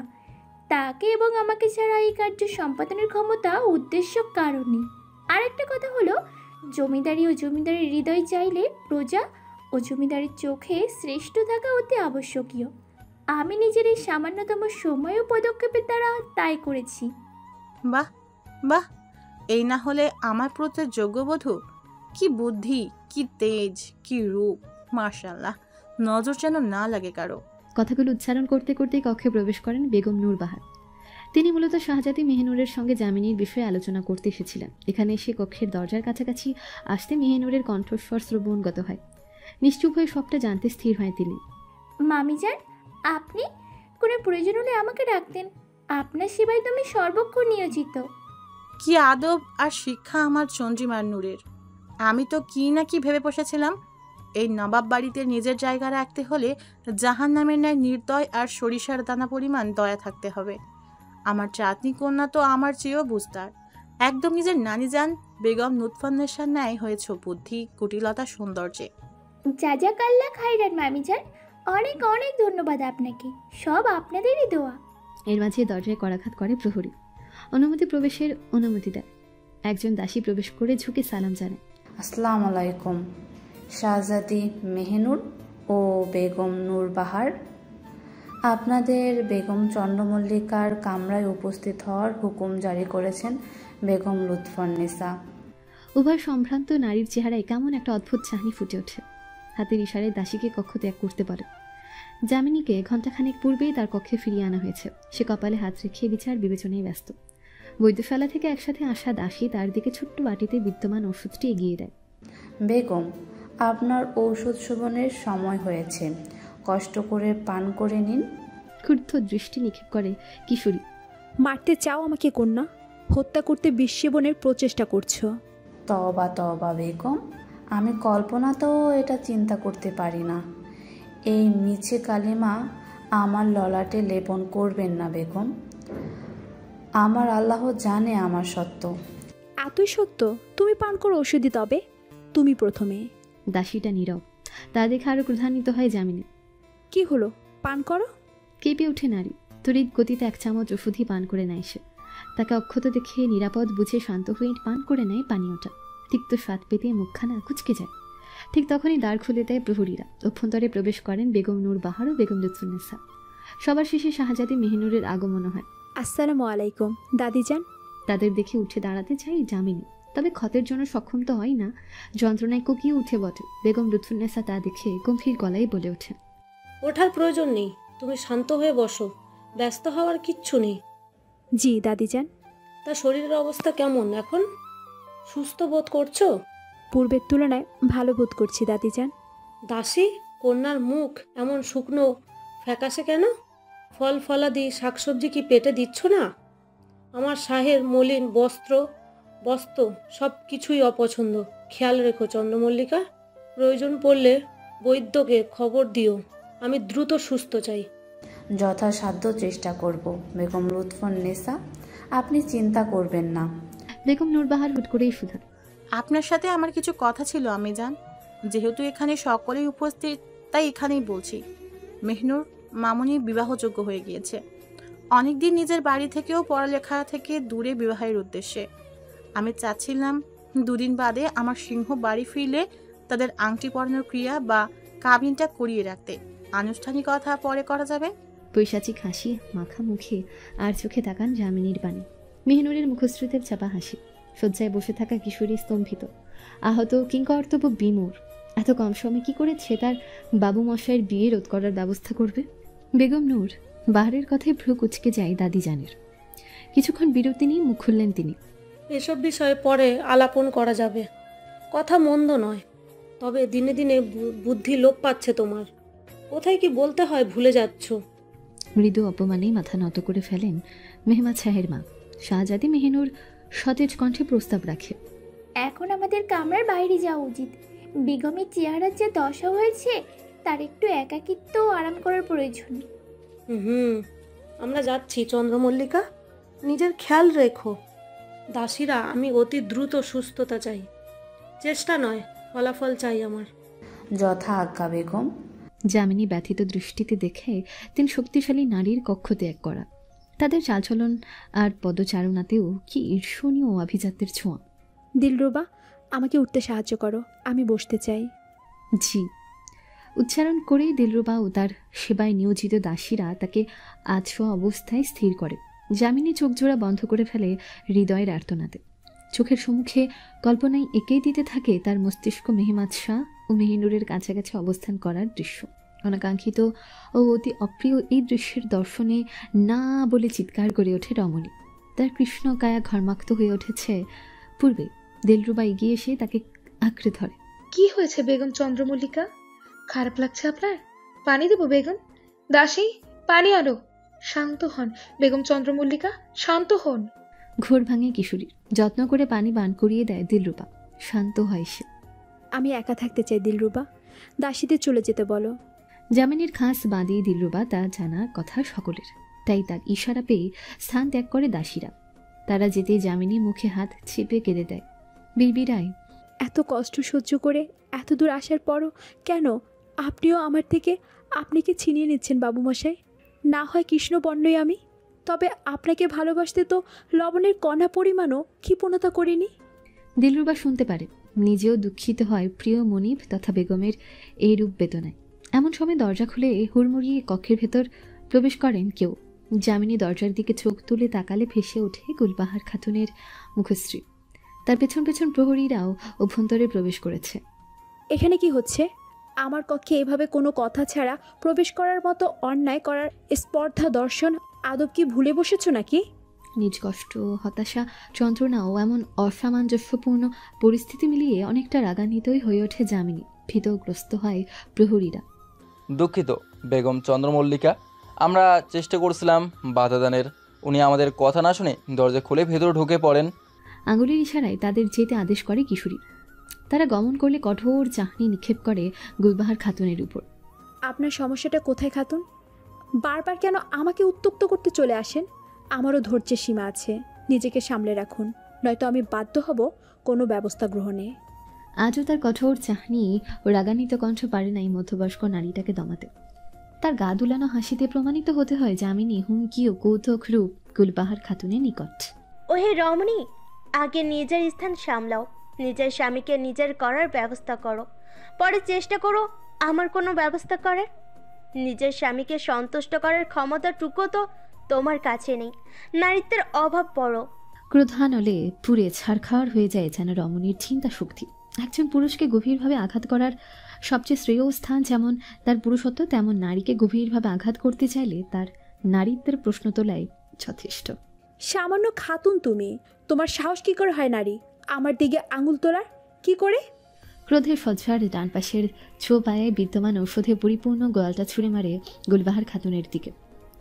তাকে এবং আমাকে ছাড়া এই কার্য সম্পাদনের ক্ষমতা উদ্দেশ্য কারণে। আর একটা কথা হলো, জমিদারি ও জমিদারের হৃদয় চাইলে প্রজা ও জমিদারের চোখে শ্রেষ্ঠ থাকা অতি আবশ্যকীয়। আমি নিজের এই সামান্যতম সময় ও পদক্ষেপের দ্বারা তাই করেছি। বাহ বাহ, এই না হলে আমার প্রতি যোগ্যবধূ! কি বুদ্ধি, কি তেজ, কি রূপ! মাশাআল্লাহ, নজর যেন না লাগে কারো। কথাগুলো উচ্চারণ করতে করতেই কক্ষে প্রবেশ করেন বেগম নূরবাহার। তিনি মূলত শাহজাদি মেহিনুরের সঙ্গে যামিনীর বিষয়ে আলোচনা করতে এসেছিলেন। এখানে এসে কক্ষের দরজার কাছাকাছি আসতে মেহিনুরের কণ্ঠস্বর শ্রবণগত হয়। নিশ্চুপ হয়ে সবটা জানতে স্থির হয় তিনি। মামি যান, আপনি কোনো প্রয়োজন হলে আমাকে ডাকতেন। আপনার সেবায় তুমি সর্বক্ষণ নিয়োজিত। কি আদব আর শিক্ষা আমার চন্দ্রিমার নূরের! আমি তো কি না কি ভেবে বসেছিলাম। এই নবাব বাড়িতে নিজের জায়গা রাখতে হলে জাহান নামের ন্যায় নির্দয় আর সরিষার দানা পরিমাণ দয়া থাকতে হবে। আমার চাঁদনি কন্যা তো আমার চেয়েও বুঝতার। একদম নিজের নানি যান বেগম লুৎফুন্নেসার ন্যায় হয়েছ বুদ্ধি, কুটিলতা, সৌন্দর্যে। জাজাকাল্লাহ খাইরান মামি যান, অনেক অনেক ধন্যবাদ আপনাকে। সব আপনাদেরই দোয়া। এর মাঝে দরজায় করাঘাত করে প্রহরী। অনুমতি প্রবেশের অনুমতি দেয়। একজন দাসী প্রবেশ করে ঝুঁকে সালাম জানায়। আসসালামু আলাইকুম শাহজাদি মেহনুর ও বেগম নূরবাহার। আপনাদের বেগম চন্দ্রমল্লিকার কামরায় উপস্থিত হওয়ার হুকুম জারি করেছেন বেগম লুৎফুন্নেসা। উভয় সম্ভ্রান্ত নারীর চেহারায় কেমন একটা অদ্ভুত চাহনি ফুটে ওঠে। হাতের ইশারায় দাসীকে কক্ষ ত্যাগ করতে পারে। যামিনীকে ঘণ্টাখানেক পূর্বেই তার কক্ষে ফিরিয়ে আনা হয়েছে। সে কপালে হাত রেখে বিচার বিবেচনায় ব্যস্ত। বৈদ্যশালা থেকে একসাথে আসা দাসী তার দিকে ছোট্ট বাটিতে বিদ্যমান ওষুধটি এগিয়ে দেয়। বেগম, আপনার ঔষধ সেবনের সময় হয়েছে, কষ্ট করে পান করে নিন। ক্ষুব্ধ দৃষ্টি নিক্ষেপ করে কিশোরী। মারতে চাও আমাকে কন্যা? হত্যা করতে বিষ সেবনের প্রচেষ্টা করছো? তওবা তওবা বেগম, আমি কল্পনাতেও এটা চিন্তা করতে পারি না। এই মিছে কালিমা আমার ললাটে লেপন করবেন না বেগম। আমার আল্লাহ জানে আমার সত্য। এতই সত্য? তুমি পান করো ওষুধই, তবে তুমি প্রথমে। দাসীটা নীরব। তা দেখে আরো ক্রোধান্বিত হয় যামিনী। কি হলো, পান করো। কেঁপে ওঠে নারী। তড়িৎ গতিতে 1 চামচ ওষুধই পান করে নেয় সে। তাকে অক্ষত দেখে নিরাপদ বুঝে শান্ত হয়ে পান করে নেয় পানীয়টা। তিক্ত স্বাদ পেতে মুখখানা কুচকে যায়। ঠিক তখনই দ্বার খুলে দেয় প্রহরীরা। অভ্যন্তরে প্রবেশ করেন বেগম নূরবাহার ও বেগম লুৎফুন্নেসা। সবার শেষে শাহজাদি মেহনুরের আগমন হয়। আসসালামু আলাইকুম দাদিজান। তাদের দেখে উঠে দাঁড়াতে চাই যামিনী, তবে ক্ষতের জন্য সক্ষম তো হয় না। যন্ত্রণায় কোকিয়ে উঠে বটে। বেগম লুৎফুন্নেসা তা দেখে গম্ভীর গলায় বলে ওঠে, ওঠার প্রয়োজন নেই, তুমি শান্ত হয়ে বসো, ব্যস্ত হওয়ার কিচ্ছু নেই। জি দাদিজান। তা শরীরের অবস্থা কেমন এখন? সুস্থ বোধ করছো? পূর্বের তুলনায় ভালো বোধ করছি দাদিজান। দাসী, কন্যার মুখ এমন শুকনো ফ্যাকাশে কেন? ফল ফলাদি শাকসবজি কি পেটে দিচ্ছ না? আমার শাহের মলিন বস্ত্র সব কিছুই অপছন্দ। খেয়াল রেখো চন্দ্রমল্লিকা। প্রয়োজন পড়লে বৈদ্যকে খবর দিও। আমি দ্রুত সুস্থ চাই। যথাসাধ্য চেষ্টা করব বেগম লুৎফুন্নেসা, আপনি চিন্তা করবেন না। বেগম নূরবাহার হুট করেই শুধান, আপনার সাথে আমার কিছু কথা ছিল আমি জান। যেহেতু এখানে সকলেই উপস্থিত তাই এখানেই বলছি। মেহনুর মামুনি বিবাহযোগ্য হয়ে গিয়েছে। অনেকদিন নিজের বাড়ি থেকেও পড়ালেখা থেকে দূরে বিবাহের উদ্দেশ্যে। আমি চাচ্ছিলাম 2 দিন বাদে আমার সিংহ বাড়ি ফিরলে তাদের আংটি পরানোর ক্রিয়া বা কাবিনটা করিয়ে রাখতে। আনুষ্ঠানিকতা পরে করা যাবে। পৈশাচিক হাসি মাখা মুখে আর চোখে তাকান যামিনীর বাণী। মেহনুরের মুখশ্রীতে চাপা হাসি। শয্যায় বসে থাকা কিশোরী স্তম্ভিত, আহত, কিংকর্তব্য বিমূঢ়। এত কম সময়ে কি করে সে তার বাবু মশাইয়ের বিয়ে রোধ করার ব্যবস্থা করবে? বেগম নূর বাহারের কথায় ভ্রু কুচকে যায় দাদিজানের। কিছুক্ষণ বিরতি নিয়ে মুখ খুললেন তিনি। এসব বিষয়ে পরে আলাপন করা যাবে। কথা মন্দ নয়, তবে দিনে দিনে বুদ্ধি লোপ পাচ্ছে তোমার। কোথায় কি বলতে হয় ভুলে যাচ্ছ। মৃদু অপমানেই মাথা নত করে ফেলেন মেহমাদ শাহের মা। শাহজাদি মেহনুর সতেজ কণ্ঠে প্রস্তাব রাখে, এখন আমাদের কামরার বাইরে যাওয়া উচিত। বেগমের চেহারার যে দশা হয়েছে তার একটু একাকিত্ব ও আরাম করার প্রয়োজন। আমরা যাচ্ছি চন্দ্রমল্লিকা, নিজের খেয়াল রেখো। দাসীরা, আমি অতি দ্রুত সুস্থতা চাই, চেষ্টা নয় ফলাফল চাই আমার। যথা আজ্ঞা বেগম। যামিনী ব্যথিত দৃষ্টিতে দেখে 3 শক্তিশালী নারীর কক্ষ ত্যাগ করা। তাদের চালচলন আর পদচারণাতেও কি ঈর্ষণীয় আভিজাত্যের ছোঁয়া। দিলরুবা, আমাকে উঠতে সাহায্য করো, আমি বসতে চাই। জি। উচ্চারণ করেই দিলরুবা ও তার সেবায় নিয়োজিত দাসীরা তাকে আধশোয়া অবস্থায় স্থির করে। যামিনী চোখজোড়া বন্ধ করে ফেলে হৃদয়ের আর্তনাদে। চোখের সম্মুখে কল্পনায় এঁকেই দিতে থাকে তার মস্তিষ্ক মেহমাদ শাহ ও মেহিনুরের কাছাকাছি অবস্থান করার দৃশ্য। অনাকাঙ্ক্ষিত ও অতি অপ্রিয় এই দৃশ্যের দর্শনে না বলে চিৎকার করে ওঠে রমণী। তার কৃষ্ণকায়া ঘর্মাক্ত হয়ে উঠেছে। পূর্বে দিলরুবা এগিয়ে এসে তাকে আঁকড়ে ধরে। কি হয়েছে বেগম চন্দ্রমল্লিকা? খারাপ লাগছে আপনার? পানি দেব বেগম? দাসী, পানি আনো। শান্ত হন বেগম চন্দ্রমল্লিকা, শান্ত হন। ঘোর ভাঙে কিশোরীর। যত্ন করে পানি পান করিয়ে দেয় দিলরুবা। শান্ত হয় সে। আমি একা থাকতে চাই দিলরুবা, দাসীদের চলে যেতে বলো। যামিনীর খাস বাঁধিয়ে দিলরুবা তা জানার কথা সকলের, তাই তার ইশারা পেয়ে স্থান ত্যাগ করে দাসীরা। তারা যেতে যামিনী মুখে হাত চেপে কেঁদে দেয়। বিড়বিড়ায়, এত কষ্ট সহ্য করে এত দূর আসার পরও কেন আপনিও আমার থেকে আপনিকে ছিনিয়ে নিচ্ছেন বাবু মশাই? না হয় কৃষ্ণবর্ণই আমি। তবে আপনাকে ভালোবাসতে তো লবণের কণা পরিমাণও ক্ষিপণতা করিনি। দিলরুবা শুনতে পারে, নিজেও দুঃখিত হয় প্রিয় মনিব তথা বেগমের এই রূপ বেদনায়। এমন সময় দরজা খুলে হুড়মুড়িয়ে কক্ষের ভেতর প্রবেশ করেন কেউ। যামিনী দরজার দিকে চোখ তুলে তাকালে ভেসে ওঠে গুলবাহার খাতুনের মুখশ্রী। তার পেছন পেছন প্রহরীরাও অভ্যন্তরে প্রবেশ করেছে। এখানে কি হচ্ছে? আমার কক্ষে এভাবে কোনো কথা ছাড়া প্রবেশ করার মতো অন্যায় করার স্পর্ধা দর্শন আদব কি ভুলে বসেছো নাকি? নিজ কষ্ট, হতাশা, যন্ত্রণা ও এমন অসামঞ্জস্যপূর্ণ পরিস্থিতি মিলিয়ে অনেকটা রাগান্বিতই হয়ে ওঠে যামিনী। ভীতগ্রস্ত হয় প্রহরীরা। দুঃখিত বেগম চন্দ্রমল্লিকা, আমরা চেষ্টা করছিলাম বাধা দানের। উনি আমাদের কথা না শুনে দরজা খুলে ভেতরে ঢুকে পড়েন। আঙুলের ইশারায় তাদের যেতে আদেশ করে কিশোরী। তারা গমন করলে কঠোর চাহনি নিক্ষেপ করে গুলবাহার খাতুনের উপর। আপনার সমস্যাটা কোথায় খাতুন? বারবার কেন আমাকে উত্ত্যক্ত করতে চলে আসেন? আমারও ধৈর্যের সীমা আছে, নিজেকে সামলে রাখুন, নয়তো আমি বাধ্য হব কোনো ব্যবস্থা গ্রহণে। আজও তার কঠোর চাহনি ও রাগান্বিত কণ্ঠ পারে নাই মধ্যবয়স্ক নারীটাকে দমাতে। তার গা দুলানো হাসিতে প্রমাণিত হতে হয় যামিনী হুমকি ও কৌতুক রূপ গুলবাহার খাতুনের নিকট। ওহে রমণী, আগে নিজের স্থান সামলাও, নিজের স্বামীকে নিজের করার ব্যবস্থা করো, পরে চেষ্টা করো আমার কোনো ব্যবস্থা করার। নিজের স্বামীকে সন্তুষ্ট করার ক্ষমতাটুকু তো তোমার কাছে নেই, নারীত্বের অভাব পড়ো। ক্রোধানলে পুড়ে ছারখার হয়ে যায় যেন রমণীর চিন্তা শক্তি। একজন পুরুষকে গভীরভাবে আঘাত করার সবচেয়ে শ্রেয় স্থান যেমন তার পুরুষত্ব, তেমন নারীকে গভীরভাবে আঘাত করতে চাইলে তার নারীত্বের প্রশ্ন তোলাই যথেষ্ট। সামান্য খাতুন তুমি, তোমার সাহস কি করে হয় নারী আমার দিকে আঙুল তোলার? কি করে? ক্রোধের সজ্জার ডান পাশের ছোপায়ে বিদ্যমান ঔষধে পরিপূর্ণ গোয়ালটা ছুঁড়ে মারে গুলবাহার খাতুনের দিকে।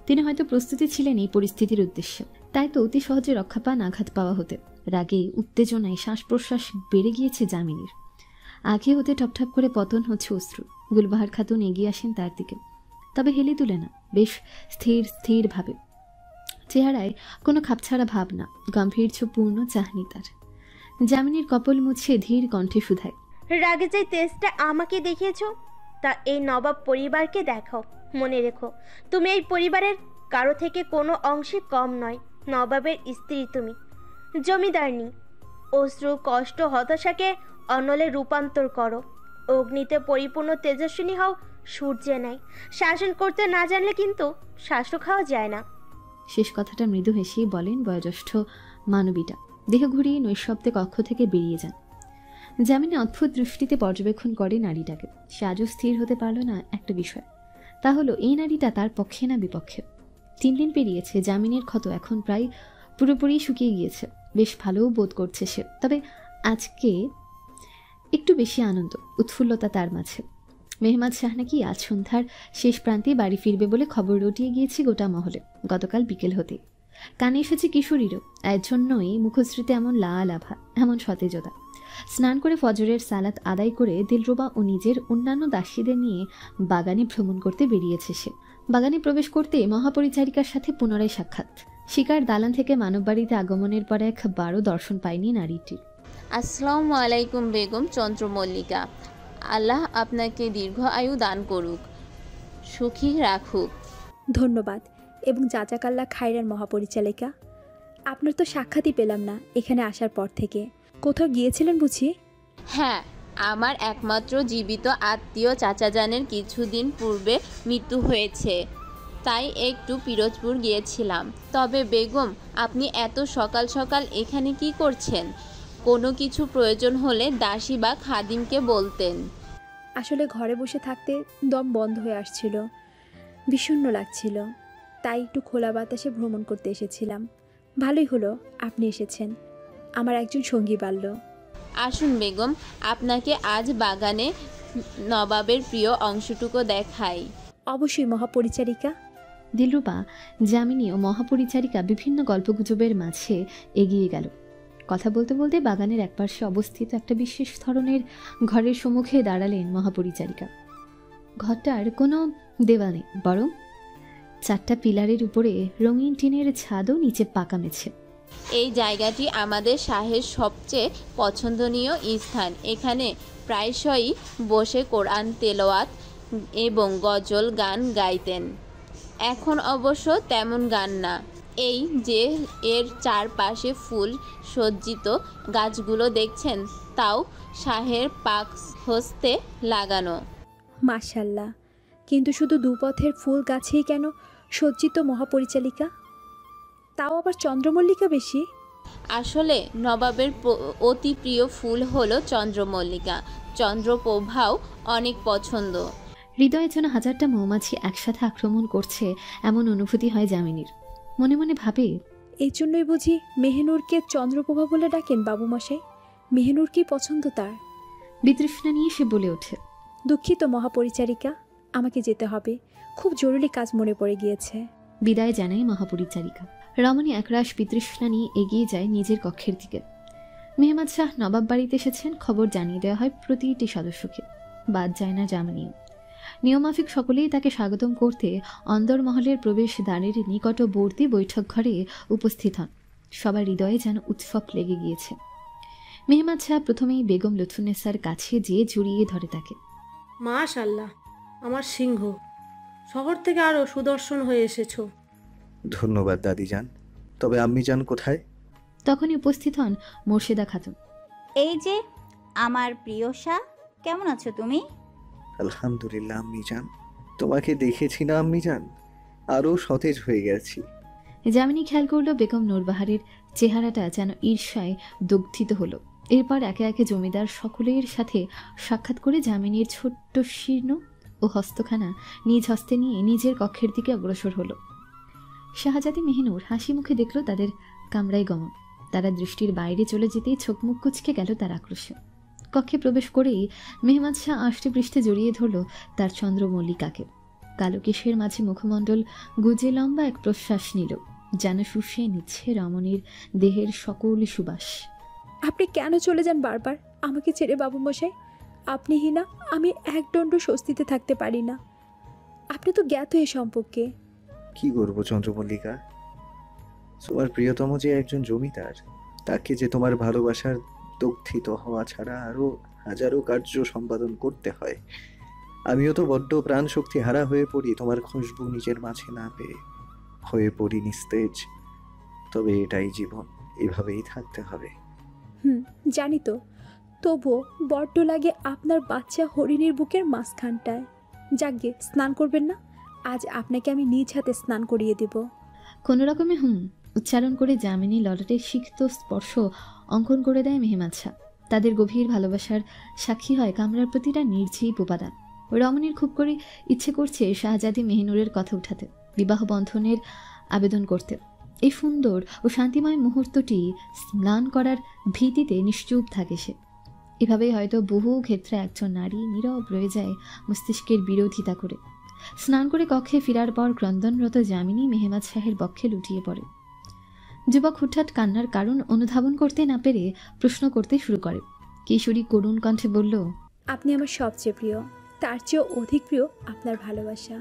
তিনি হয়তো প্রস্তুতি ছিলেন এই পরিস্থিতির উদ্দেশ্যে, তাই তো অতি সহজে রক্ষা পান আঘাত পাওয়া হতে। রাগে উত্তেজনায় শ্বাস প্রশ্বাস বেড়ে গিয়েছে যামিনীর। আগে হতে ঠপঠপ করে পতন হচ্ছে অশ্রু। গুলবাহার খাতুন এগিয়ে আসেন তার দিকে, তবে হেলে তুলে না, বেশ স্থির স্থির ভাবে। চেহারায় কোনো খাপছাড়া ভাব না, গাম্ভীর্যপূর্ণ চাহনি তার। যামিনীর কপল মুছে ধীর কণ্ঠে শুধায়, রাগে যে তেজটা আমাকে দেখিয়েছো, তা এই নবাব পরিবারকে দেখাও। মনে রেখো, তুমি এই পরিবারের কারো থেকে কোনো অংশে কম নয়। নবাবের স্ত্রী তুমি, জমিদারনি। অশ্রু, কষ্ট, হতাশাকে অনলে রূপান্তর করো। অগ্নিতে পরিপূর্ণ তেজস্বিনী হও, সূর্যে নেয়। শাসন করতে না জানলে কিন্তু শাসক হওয়া যায় না। শেষ কথাটা মৃদু হেসেই বলেন বয়োজ্যেষ্ঠ মানবীটা। দেহ ঘুরিয়ে নৈশব্দে কক্ষ থেকে বেরিয়ে যান। যামিনী অদ্ভুত দৃষ্টিতে পর্যবেক্ষণ করে নারীটাকে। সে আজও স্থির হতে পারল না একটা বিষয়, তা হলো এই নারীটা তার পক্ষে না বিপক্ষে। 3 দিন পেরিয়েছে, যামিনীর ক্ষত এখন প্রায় পুরোপুরি শুকিয়ে গিয়েছে। বেশ ভালোও বোধ করছে সে, তবে আজকে একটু বেশি আনন্দ উৎফুল্লতা তার মাঝে। মেহমাদ শাহ নাকি আজ সন্ধ্যার শেষ প্রান্তে বাড়ি ফিরবে বলে খবর রটিয়ে গিয়েছে গোটা মহলে গতকাল বিকেল হতে। কানে এসেছে কিশোরীরও, এর জন্যই মুখশ্রীতে এমন লাল আভা, এমন সতেজতা। স্নান করে ফজরের সালাত আদায় করে দিলরুবা ও নিজের অন্যান্য দাসীদের নিয়ে বাগানে ভ্রমণ করতে বেরিয়েছে সে। বাগানে প্রবেশ করতে মহাপরিচারিকার সাথে পুনরায় সাক্ষাৎ। শিকার দালান থেকে মানববাড়িতে আগমনের পর একবারও দর্শন পায়নি নারীটির। আসসালামু আলাইকুম বেগম চন্দ্রমল্লিকা, আল্লাহ আপনাকে দীর্ঘ আয়ু দান করুক, সুখী রাখুক। ধন্যবাদ। এবং জাজাকাল্লা খায়রান মহাপরিচালিকা, আপনার তো সাক্ষাৎই পেলাম না এখানে আসার পর থেকে। কোথাও গিয়েছিলেন বুঝি? হ্যাঁ, আমার একমাত্র জীবিত আত্মীয় চাচাজানের কিছুদিন পূর্বে মৃত্যু হয়েছে, তাই একটু পিরোজপুর গিয়েছিলাম। তবে বেগম, আপনি এত সকাল সকাল এখানে কি করছেন? কোনো কিছু প্রয়োজন হলে দাসী বা খাদিমকে বলতেন। আসলে ঘরে বসে থাকতে দম বন্ধ হয়ে আসছিল, বিষণ্ণ লাগছিল, তাই একটু খোলা বাতাসে ভ্রমণ করতে এসেছিলাম। ভালোই হলো আপনি এসেছেন, আমার একজন সঙ্গী বাড়ল। আসুন বেগম, আপনাকে আজ বাগানে নবাবের প্রিয় অংশটুকু দেখাই। অবশ্যই মহাপরিচারিকা। দিলরুবা, যামিনী ও মহাপরিচারিকা বিভিন্ন গল্পগুজবের মাঝে এগিয়ে গেল। কথা বলতে বলতে বাগানের একপার্শ্বে অবস্থিত একটা বিশেষ ধরনের ঘরের সম্মুখে দাঁড়ালেন মহাপরিচারিকা। ঘরটার কোনো দেওয়াল নেই, বরং 4টা পিলারের উপরে রঙিন টিনের ছাদও নিচে পাকা মেছে। এই জায়গাটি আমাদের শাহের সবচেয়ে পছন্দনীয় স্থান। এখানে প্রায়শই বসে কোরআন তেলাওয়াত এবং গজল গান গাইতেন। এখন অবশ্য তেমন গান না, এই যে এর চারপাশে ফুল সজ্জিত গাছগুলো দেখছেন, তাও শাহের পাক হস্তে লাগানো। মাশাল্লাহ, কিন্তু শুধু দুপথের ফুল গাছেই কেন সজ্জিত মহাপরিচালিকা? তাও আবার চন্দ্রমল্লিকা বেশি। আসলে নবাবের অতি প্রিয় ফুল হলো চন্দ্রমল্লিকা। চন্দ্রপ্রভাও অনেক পছন্দ। হৃদয়ে যেন হাজারটা মৌমাছি একসাথে আক্রমণ করছে এমন অনুভূতি হয় যামিনীর। মনে মনে ভাবে, এই জন্যই বুঝি মেহেনুরকে চন্দ্রপ্রভা বলে ডাকেন বাবুমশাই? মেহেনুর কি পছন্দ তার? বিতৃষ্ণা নিয়ে সে বলে ওঠে, দুঃখিত মহাপরিচারিকা, আমাকে যেতে হবে, খুব জরুরি কাজ মনে পড়ে গিয়েছে। বিদায় জানাই মহাপরিচারিকা। রমণী একরাশ বিতৃষ্ণা নিয়ে এগিয়ে যায় নিজের কক্ষের দিকে। মেহমাদ শাহ নবাব বাড়িতে এসেছেন খবর জানিয়ে দেওয়া হয় প্রতিটি সদস্যকে, বাদ যায় না যামিনীও। নিয়মাফিক সকলেই তাকে স্বাগতম করতে অন্দরমহলের প্রবেশ দ্বারের নিকটবর্তী বৈঠক ঘরে উপস্থিত হন। সবার হৃদয়ে যেন উৎসব লেগে গিয়েছে। মেহমাদ শাহ প্রথমেই বেগম লুৎফুন্নেসার কাছে যেয়ে জড়িয়ে ধরে তাকে। মাশাআল্লাহ, আমার সিংহ, শহর থেকে আরো সুদর্শন হয়ে এসেছো। ধন্যবাদ দাদিজান, তবে আম্মিজান কোথায়? তখনই উপস্থিত হন মোর্শেদা খাতুন। এই যে আমার প্রিয় শাহ, কেমন আছো তুমি? আলহামদুলিল্লাহ আম্মিজান, তোমাকে দেখেছি না আম্মিজান, আরও সতেজ হয়ে গেছি। যামিনী খেয়াল করলো বেগম নূরবাহারের চেহারাটা যেন ঈর্ষায় দগ্ধিত হলো। এরপর একে একে জমিদার সকলের সাথে সাক্ষাৎ করে যামিনীর ছোট্ট শীর্ণ ও হস্তখানা নিজ হস্তে নিয়ে নিজের কক্ষের দিকে অগ্রসর হলো। শাহজাদি মেহিনুর হাসি মুখে দেখল তাদের কামরায় গমন। তারা দৃষ্টির বাইরে চলে যেতেই চোখ মুখ কুচকে গেল তার আক্রোশে। কক্ষে প্রবেশ করেই মেহমাদ শাহ আষ্টে পৃষ্ঠে জড়িয়ে ধরল তার চন্দ্রমল্লিকাকে। কালো কেশের মাঝে মুখমণ্ডল গুজে লম্বা এক প্রশ্বাস নিল, যেন শুষিয়ে নিচ্ছে রমণীর দেহের সকল সুবাস। আপনি কেন চলে যান বারবার আমাকে ছেড়ে বাবুমশাই? আপনি হিনা আমি একদণ্ড স্বস্তিতে থাকতে পারি না। আপনি তো জ্ঞাত এ সম্পর্কে। কি করবো চন্দ্রমল্লিকা, তোমার প্রিয়তম যে একজন জমিদার, তাকে যে তোমার ভালোবাসার দগ্ধিত হওয়া ছাড়া আরো হাজারো কার্য সম্পাদন করতে হয়। আমিও তো বড্ড প্রাণ শক্তি হারা হয়ে পড়ি তোমার খুশবু নিজের মাঝে না পেয়ে, হয়ে পড়ি নিস্তেজ। তবে এটাই জীবন, এভাবেই থাকতে হবে। জানি তো, তবুও বড্ড লাগে আপনার বাচ্চা হরিণীর বুকের মাঝখানটায়। যাকগে, স্নান করবেন না? আজ আপনাকে আমি নিজ হাতে স্নান করিয়ে দেব। কোনো রকমে উচ্চারণ করে যামিনী ললাটের সিক্ত স্পর্শ অঙ্কন করে দেয় মেহমাদ শাহ। তাদের গভীর ভালোবাসার সাক্ষী হয় কামরার প্রতিটা নির্জীব উপাদান। রমণীর খুব করে ইচ্ছে করছে শাহজাদি মেহিনুরের কথা উঠাতে, বিবাহ বন্ধনের আবেদন করতে। এই সুন্দর ও শান্তিময় মুহূর্তটি স্নান করার ভীতিতে নিশ্চুপ থাকে সে। এভাবেই হয়তো বহু ক্ষেত্রে একজন নারী নীরব রয়ে যায় মস্তিষ্কের বিরোধিতা করে। স্নান করে কক্ষে ফেরার পর ক্রন্দনরত যামিনী মেহমাদ শাহের বক্ষে লুটিয়ে পড়ে। যুবক হুটহাট কান্নার কারণ অনুধাবন করতে না পেরে প্রশ্ন করতে শুরু করে। কিশোরী করুণ কণ্ঠে বলল, আপনি আমার সবচেয়ে প্রিয়, তার চেয়েও অধিক প্রিয় আপনার ভালোবাসা।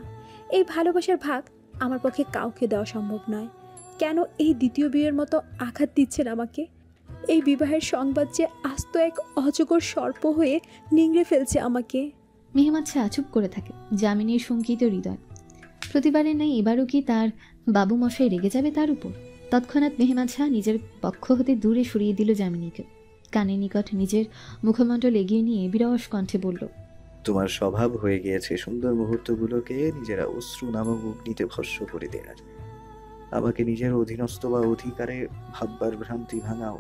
এই ভালোবাসার ভাগ আমার পক্ষে কাউকে দেওয়া সম্ভব নয়। কেন এই দ্বিতীয় বিয়ের মতো আঘাত দিচ্ছেন আমাকে? এই বিবাহের সংবাদ যে আস্ত এক অজগর সর্প হয়ে নিংড়ে ফেলছে আমাকে। মেহমাদ শাহ চুপ করে থাকে। যামিনীর শঙ্কিত হৃদয়। প্রতিবারের নেই এবারও কি তার বাবু মশাই রেগে যাবে তার উপর? তৎক্ষণাৎ মেহমাদ শাহ নিজের পক্ষ হতে দূরে সরিয়ে দিল যামিনীকে। কানের নিকট নিজের মুখমণ্ডল এগিয়ে নিয়ে বিরস কণ্ঠে বলল, তোমার স্বভাব হয়ে গিয়েছে সুন্দর মুহূর্তগুলোকে নিজেরা অশ্রু নামক অগ্নিতে ভস্ম করে দেয়ার। আমাকে নিজের অধীনস্থ বা অধিকারে ভাববার ভ্রান্তি ভাঙাও,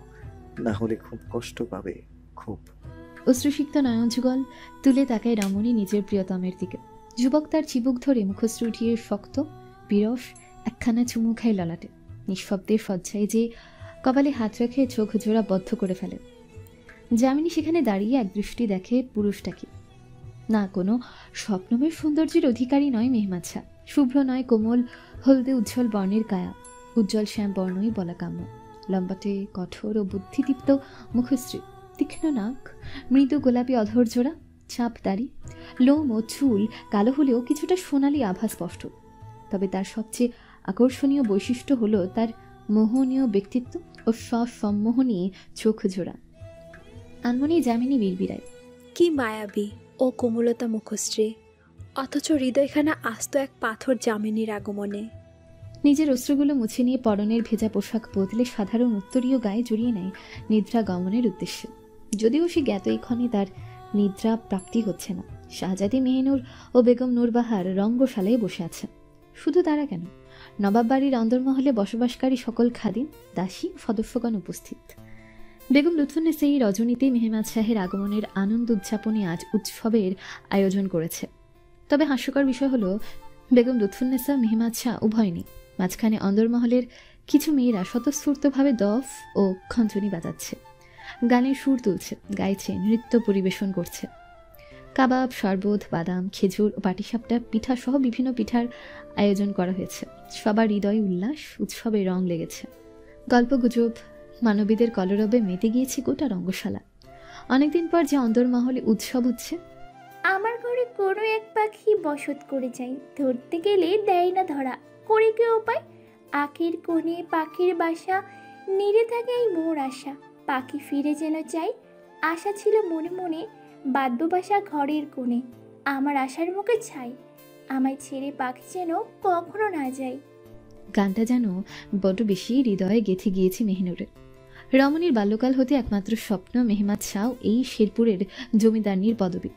না হলে খুব কষ্ট পাবে, খুব। অশ্রুসিক্ত নয়ন যুগল তুলে তাকায় রমণী নিজের প্রিয়তমের দিকে। যুবক তার চিবুক ধরে মুখশ্রী উঠিয়ে শক্ত বিরস একখানা চুমু খায় ললাটে। নিঃশব্দের সজ্জায় যে কপালে হাত রেখে চোখ জোড়া বদ্ধ করে ফেলে। যামিনী সেখানে দাঁড়িয়ে এক দৃষ্টি দেখে পুরুষটাকে। না কোনো স্বপ্নমের সৌন্দর্যের অধিকারী নয় মেহমাদ শাহ। শুভ্র নয় কোমল হলদে উজ্জ্বল বর্ণের কায়া, উজ্জ্বল শ্যাম বর্ণই বলা কাম্য। লম্বাটে কঠোর ও বুদ্ধিদীপ্ত মুখশ্রী, তীক্ষ্ণ নাক, মৃদু গোলাপি অধর জোড়া, চাপ দাড়ি, লোম ও চুল কালো হলেও কিছুটা সোনালি আভা স্পষ্ট। তবে তার সবচেয়ে আকর্ষণীয় বৈশিষ্ট্য হলো তার মোহনীয় ব্যক্তিত্ব ও সসম্মোহনী চোখ জোড়া। আনমনি যামিনী বিড়বিড়ায়, কি মায়াবী ও কোমলতা মুখশ্রী, অথচ হৃদয়খানা আস্ত এক পাথর যামিনীর আগমনে। নিজের অস্ত্রগুলো মুছে নিয়ে পরনের ভেজা পোশাক বদলে সাধারণ উত্তরীয় গায়ে জড়িয়ে নেয় নিদ্রা গমনের উদ্দেশ্যে। যদিও সে জ্ঞাত এই ক্ষণে তার নিদ্রা প্রাপ্তি হচ্ছে না। শাহজাদি মেহনুর ও বেগম নূরবাহার রঙ্গশালায় বসে আছে। শুধু তারা কেন, নবাব বাড়ির অন্দরমহলে বসবাসকারী সকল খাদিম, দাসী, সদস্যগণ উপস্থিত। বেগম লুৎফুন্নেসা এই রজনীতে মেহমাদ শাহের আগমনের আনন্দ উদযাপনে আজ উৎসবের আয়োজন করেছে। তবে হাস্যকর বিষয় হলো, বেগম লুৎফুন্নেসা, মেহমাদ শাহ উভয় নেই। মাঝখানে অন্দরমহলের কিছু মেয়েরা স্বতঃস্ফূর্তভাবে দফ ও খঞ্জনি বাজাচ্ছে, গানের সুর তুলছে, গাইছে, নৃত্য পরিবেশন করছে। কাবাব, শরবত, বাদাম, খেজুর ও পাটিসাপটা পিঠা সহ বিভিন্ন পিঠার আয়োজন করা হয়েছে। সবার হৃদয়ে উল্লাস, উৎসবে রং লেগেছে। গল্পগুজব, মানবীদের কলরবে মেতে গিয়েছে গোটা রঙ্গশালা। অনেকদিন পর যে অন্দরমহলে উৎসব হচ্ছে। আমার ঘরে কোনো এক পাখি বসত করে যায়, ধরতে গেলে দেয় না ধরা, করে কে উপায়? আখের কোণে পাখির বাসা, নিরে থাকে এই মোর আশা, পাখি ফিরে যেন চাই, আশা ছিল মনে মনে, বাদ্য বাসা ঘরের কোণে, আমার আশার মুখে ছাই, আমায় ছেড়ে পাখি যেন কখনো না যায়। গানটা যেন বড় বেশি হৃদয়ে গেঁথে গিয়েছে মেহনুরের। রমণীর বাল্যকাল হতে একমাত্র স্বপ্ন মেহমাদ শাহ এই শেরপুরের জমিদারনির পদবী।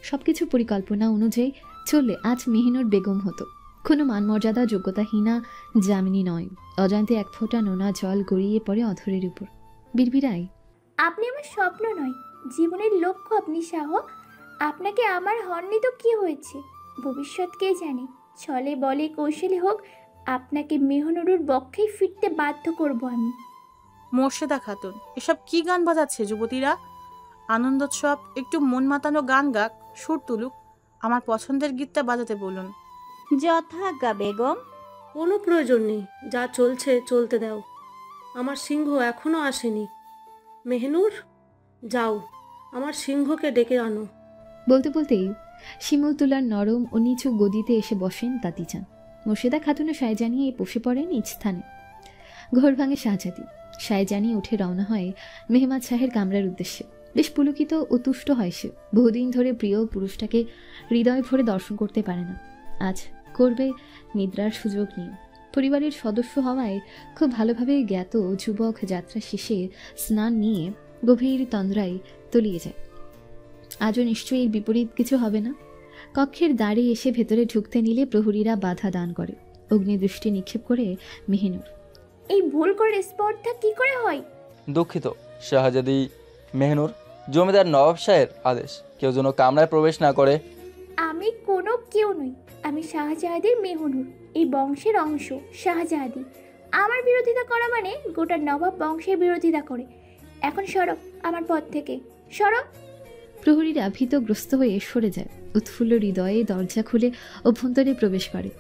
সবকিছু পরিকল্পনা অনুযায়ী চললে আজ মেহনুর বেগম হতো। কোনো মানমর্যাদা যোগ্যতাহীনা জামিনী নয়। অজান্তে এক ফোঁটা নোনা জল গড়িয়ে পড়ে অধরের উপর। বিড়বিড়ায়, আপনি আমার স্বপ্ন নয়, জীবনের লক্ষ্য আপনি শাহ। আপনাকে আমার হননি তো কি হয়েছে, ভবিষ্যৎ কে জানে। ছলে বলে কৌশলে হোক, আপনাকে মেহনুরুর বক্ষেই ফিরতে বাধ্য করব আমি। মোর্শেদা খাতুন, এসব কি গান বাজাচ্ছে যুবতীরা? আনন্দোৎসব, একটু মন মাতানো গান গাক, সুর তুলুক, আমার পছন্দের গীতটা বাজাতে বলুন। যথাজ্ঞা বেগম। কোনো প্রয়োজন নেই, যা চলছে চলতে দাও। আমার সিংহ এখনো আসেনি। মেহনুর, যাও আমার সিংহকে ডেকে আনো। বলতে বলতেই শিমুল তুলার নরম ও নিচু গদিতে এসে বসেন তাতিজান। মোর্শেদা খাতুনও শাহজানি বসে পড়েন নিজ স্থানে। ঘোর ভাঙে শাহজাদি। শাহজানি উঠে রওনা হয় মেহমাদ শাহের কামরার উদ্দেশ্যে। বেশ পুলকিত ও তুষ্ট হয় সে। বহুদিন ধরে প্রিয় পুরুষটাকে হৃদয় ভরে দর্শন করতে পারে না, আজ করবে নিদ্রার সুযোগ নিয়ে। পরিবারের সদস্য হওয়ায় খুব ভালোভাবে জ্ঞাত যুবক যাত্রা শেষে স্নান নিয়ে গভীর তন্দ্রায় তলিয়ে যায়। আজও নিশ্চয়ই এর বিপরীত কিছু হবে না। কক্ষের দ্বারে এসে ভেতরে ঢুকতে নিলে প্রহরীরা বাধা দান করে। অগ্নিদৃষ্টি নিক্ষেপ করে মেহনুর, এই ভুল করে স্পর্ধা কি করে হয়? দুঃখিত শাহজাদি মেহনুর, জমিদার নবাব শাহের আদেশ, কেউ যেন কামরায় প্রবেশ না করে। আমি কোনো কেউ নই, আমি শাহজাহাদের মেহনুর, এই বংশের অংশ। শাহজাহাদি আমার বিরোধিতা করা মানে গোটা নবাব বংশের বিরোধিতা করে। এখন সরো আমার পথ থেকে, সরো। প্রহরীরা ভীতগ্রস্ত হয়ে সরে যায়। উৎফুল্ল হৃদয়ে দরজা খুলে অভ্যন্তরে প্রবেশ করে,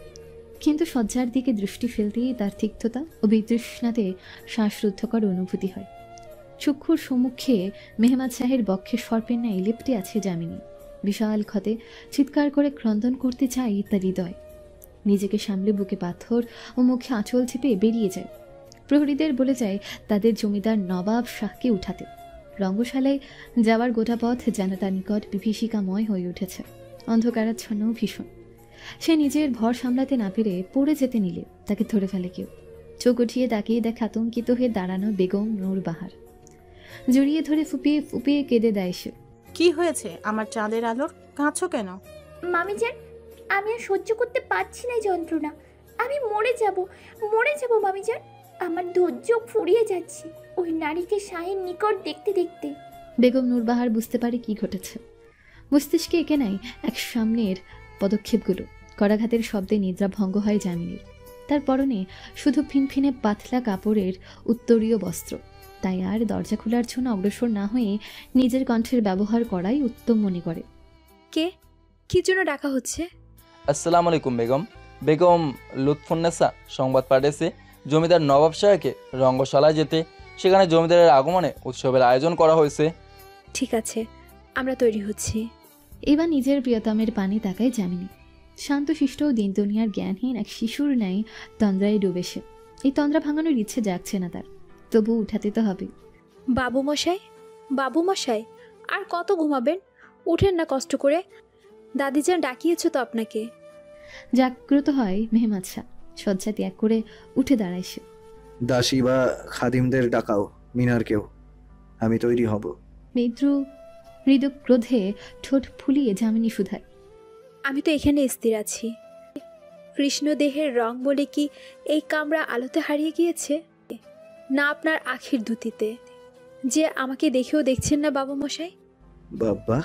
কিন্তু শয্যার দিকে দৃষ্টি ফেলতেই তার তিক্ততা ও বিতৃষ্ণাতে শ্বাসরুদ্ধকর অনুভূতি হয়। চক্ষুর সম্মুখে মেহমাদ শাহের বক্ষে সর্পের ন্যায় লিপ্টে আছে যামিনী। বিশাল ক্ষতে চিৎকার করে ক্রন্দন করতে চায় তার হৃদয়। নিজেকে সামলে বুকে পাথর ও মুখে আঁচল চেপে বেরিয়ে যায়। প্রহরীদের বলে যায় তাদের জমিদার নবাব শাহকে উঠাতে। রঙ্গশালায় যাওয়ার গোটা পথ যেন তার নিকট বিভীষিকাময় হয়ে উঠেছে, অন্ধকারাচ্ছন্ন ভীষণ। সে নিজের ভর সামলাতে না পেরে পড়ে যেতে নিলে তাকে ধরে ফেলে কেউ। চোখ উঠিয়ে তাকিয়ে দেখে আতঙ্কিত হয়ে দাঁড়ানো বেগম নূরবাহার। জড়িয়ে ধরে ফুপিয়ে ফুপিয়ে কেঁদে দেয় সে। কি হয়েছে আমার চাঁদের আলোর, কাঁদছো কেন? মামি যান, আমি আর সহ্য করতে পারছি না এই যন্ত্রণা। আমি মরে যাব মামি যান। আমার ধৈর্য ফুরিয়ে যাচ্ছে ওই নারীকে শাহের নিকট দেখতে দেখতে। বেগম নূরবাহার বুঝতে পারে কি ঘটেছে। মস্তিষ্কে এঁকে নেয় এক সামনের পদক্ষেপগুলো। করাঘাতের শব্দে নিদ্রা ভঙ্গ হয় যামিনীর। তার পরনে শুধু ফিনফিনে পাতলা কাপড়ের উত্তরীয় বস্ত্র। তাই আর দরজা খোলার জন্য অগ্রসর না হয়ে নিজের কণ্ঠের ব্যবহার করাই উত্তম মনে করে। কে, কি জন্য ডাকা হচ্ছে? আসসালামু আলাইকুম বেগম। বেগম লুৎফুন্নেসা সংবাদ পাঠিয়েছে জমিদার নবাব সাহেবকে রঙ্গশালায় যেতে। সেখানে জমিদারের আগমনে উৎসবের আয়োজন করা হয়েছে। ঠিক আছে, আমরা তৈরি হচ্ছি। এবার নিজের প্রিয়তমের পানে তাকায় যামিনী। শান্তশিষ্ট ও দিন দুনিয়ার জ্ঞানহীন এক শিশুর ন্যায় তন্দ্রায় ডুবে সে। এই তন্দ্রা ভাঙানোর ইচ্ছে জাগছে না তার, তবু উঠাতে তো হবে। বাবু মশাই, আর কত ঘুমাবেন? উঠেন না কষ্ট করে। দাদিজান ডাকিয়েছ তো আপনাকে। জাগ্রত হয় মেহমাদ শাহ। শয্যা ত্যাগ করে উঠে দাঁড়ায় সে। দাসী বা খাদিমদের ডাকাও, মিনারকেও, আমি তৈরি হব। মৃদু ক্রোধে ঠোঁট ফুলিয়ে যামিনী শুধায়, আমি তো এখানে স্থির আছি। কৃষ্ণদেহের রং বলে কি এই কামরা আলোতে হারিয়ে গিয়েছে, না আপনার আখির দুতিতে, যে আমাকে দেখেও দেখছেন না বাবা মশাই? বাবা,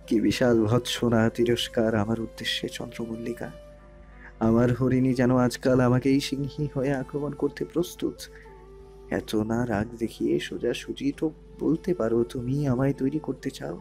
কি বিশাল ভৎসনা তিরস্কার আমার উদ্দেশ্যে চন্দ্রমল্লিকা। আমার হরিণী যেন আজকাল আমাকেই সিংহী হয়ে আক্রমণ করতে প্রস্তুত। এত না রাগ দেখিয়ে সোজাসুজি তো বলতে পারো তুমি আমায় তৈরি করতে চাও।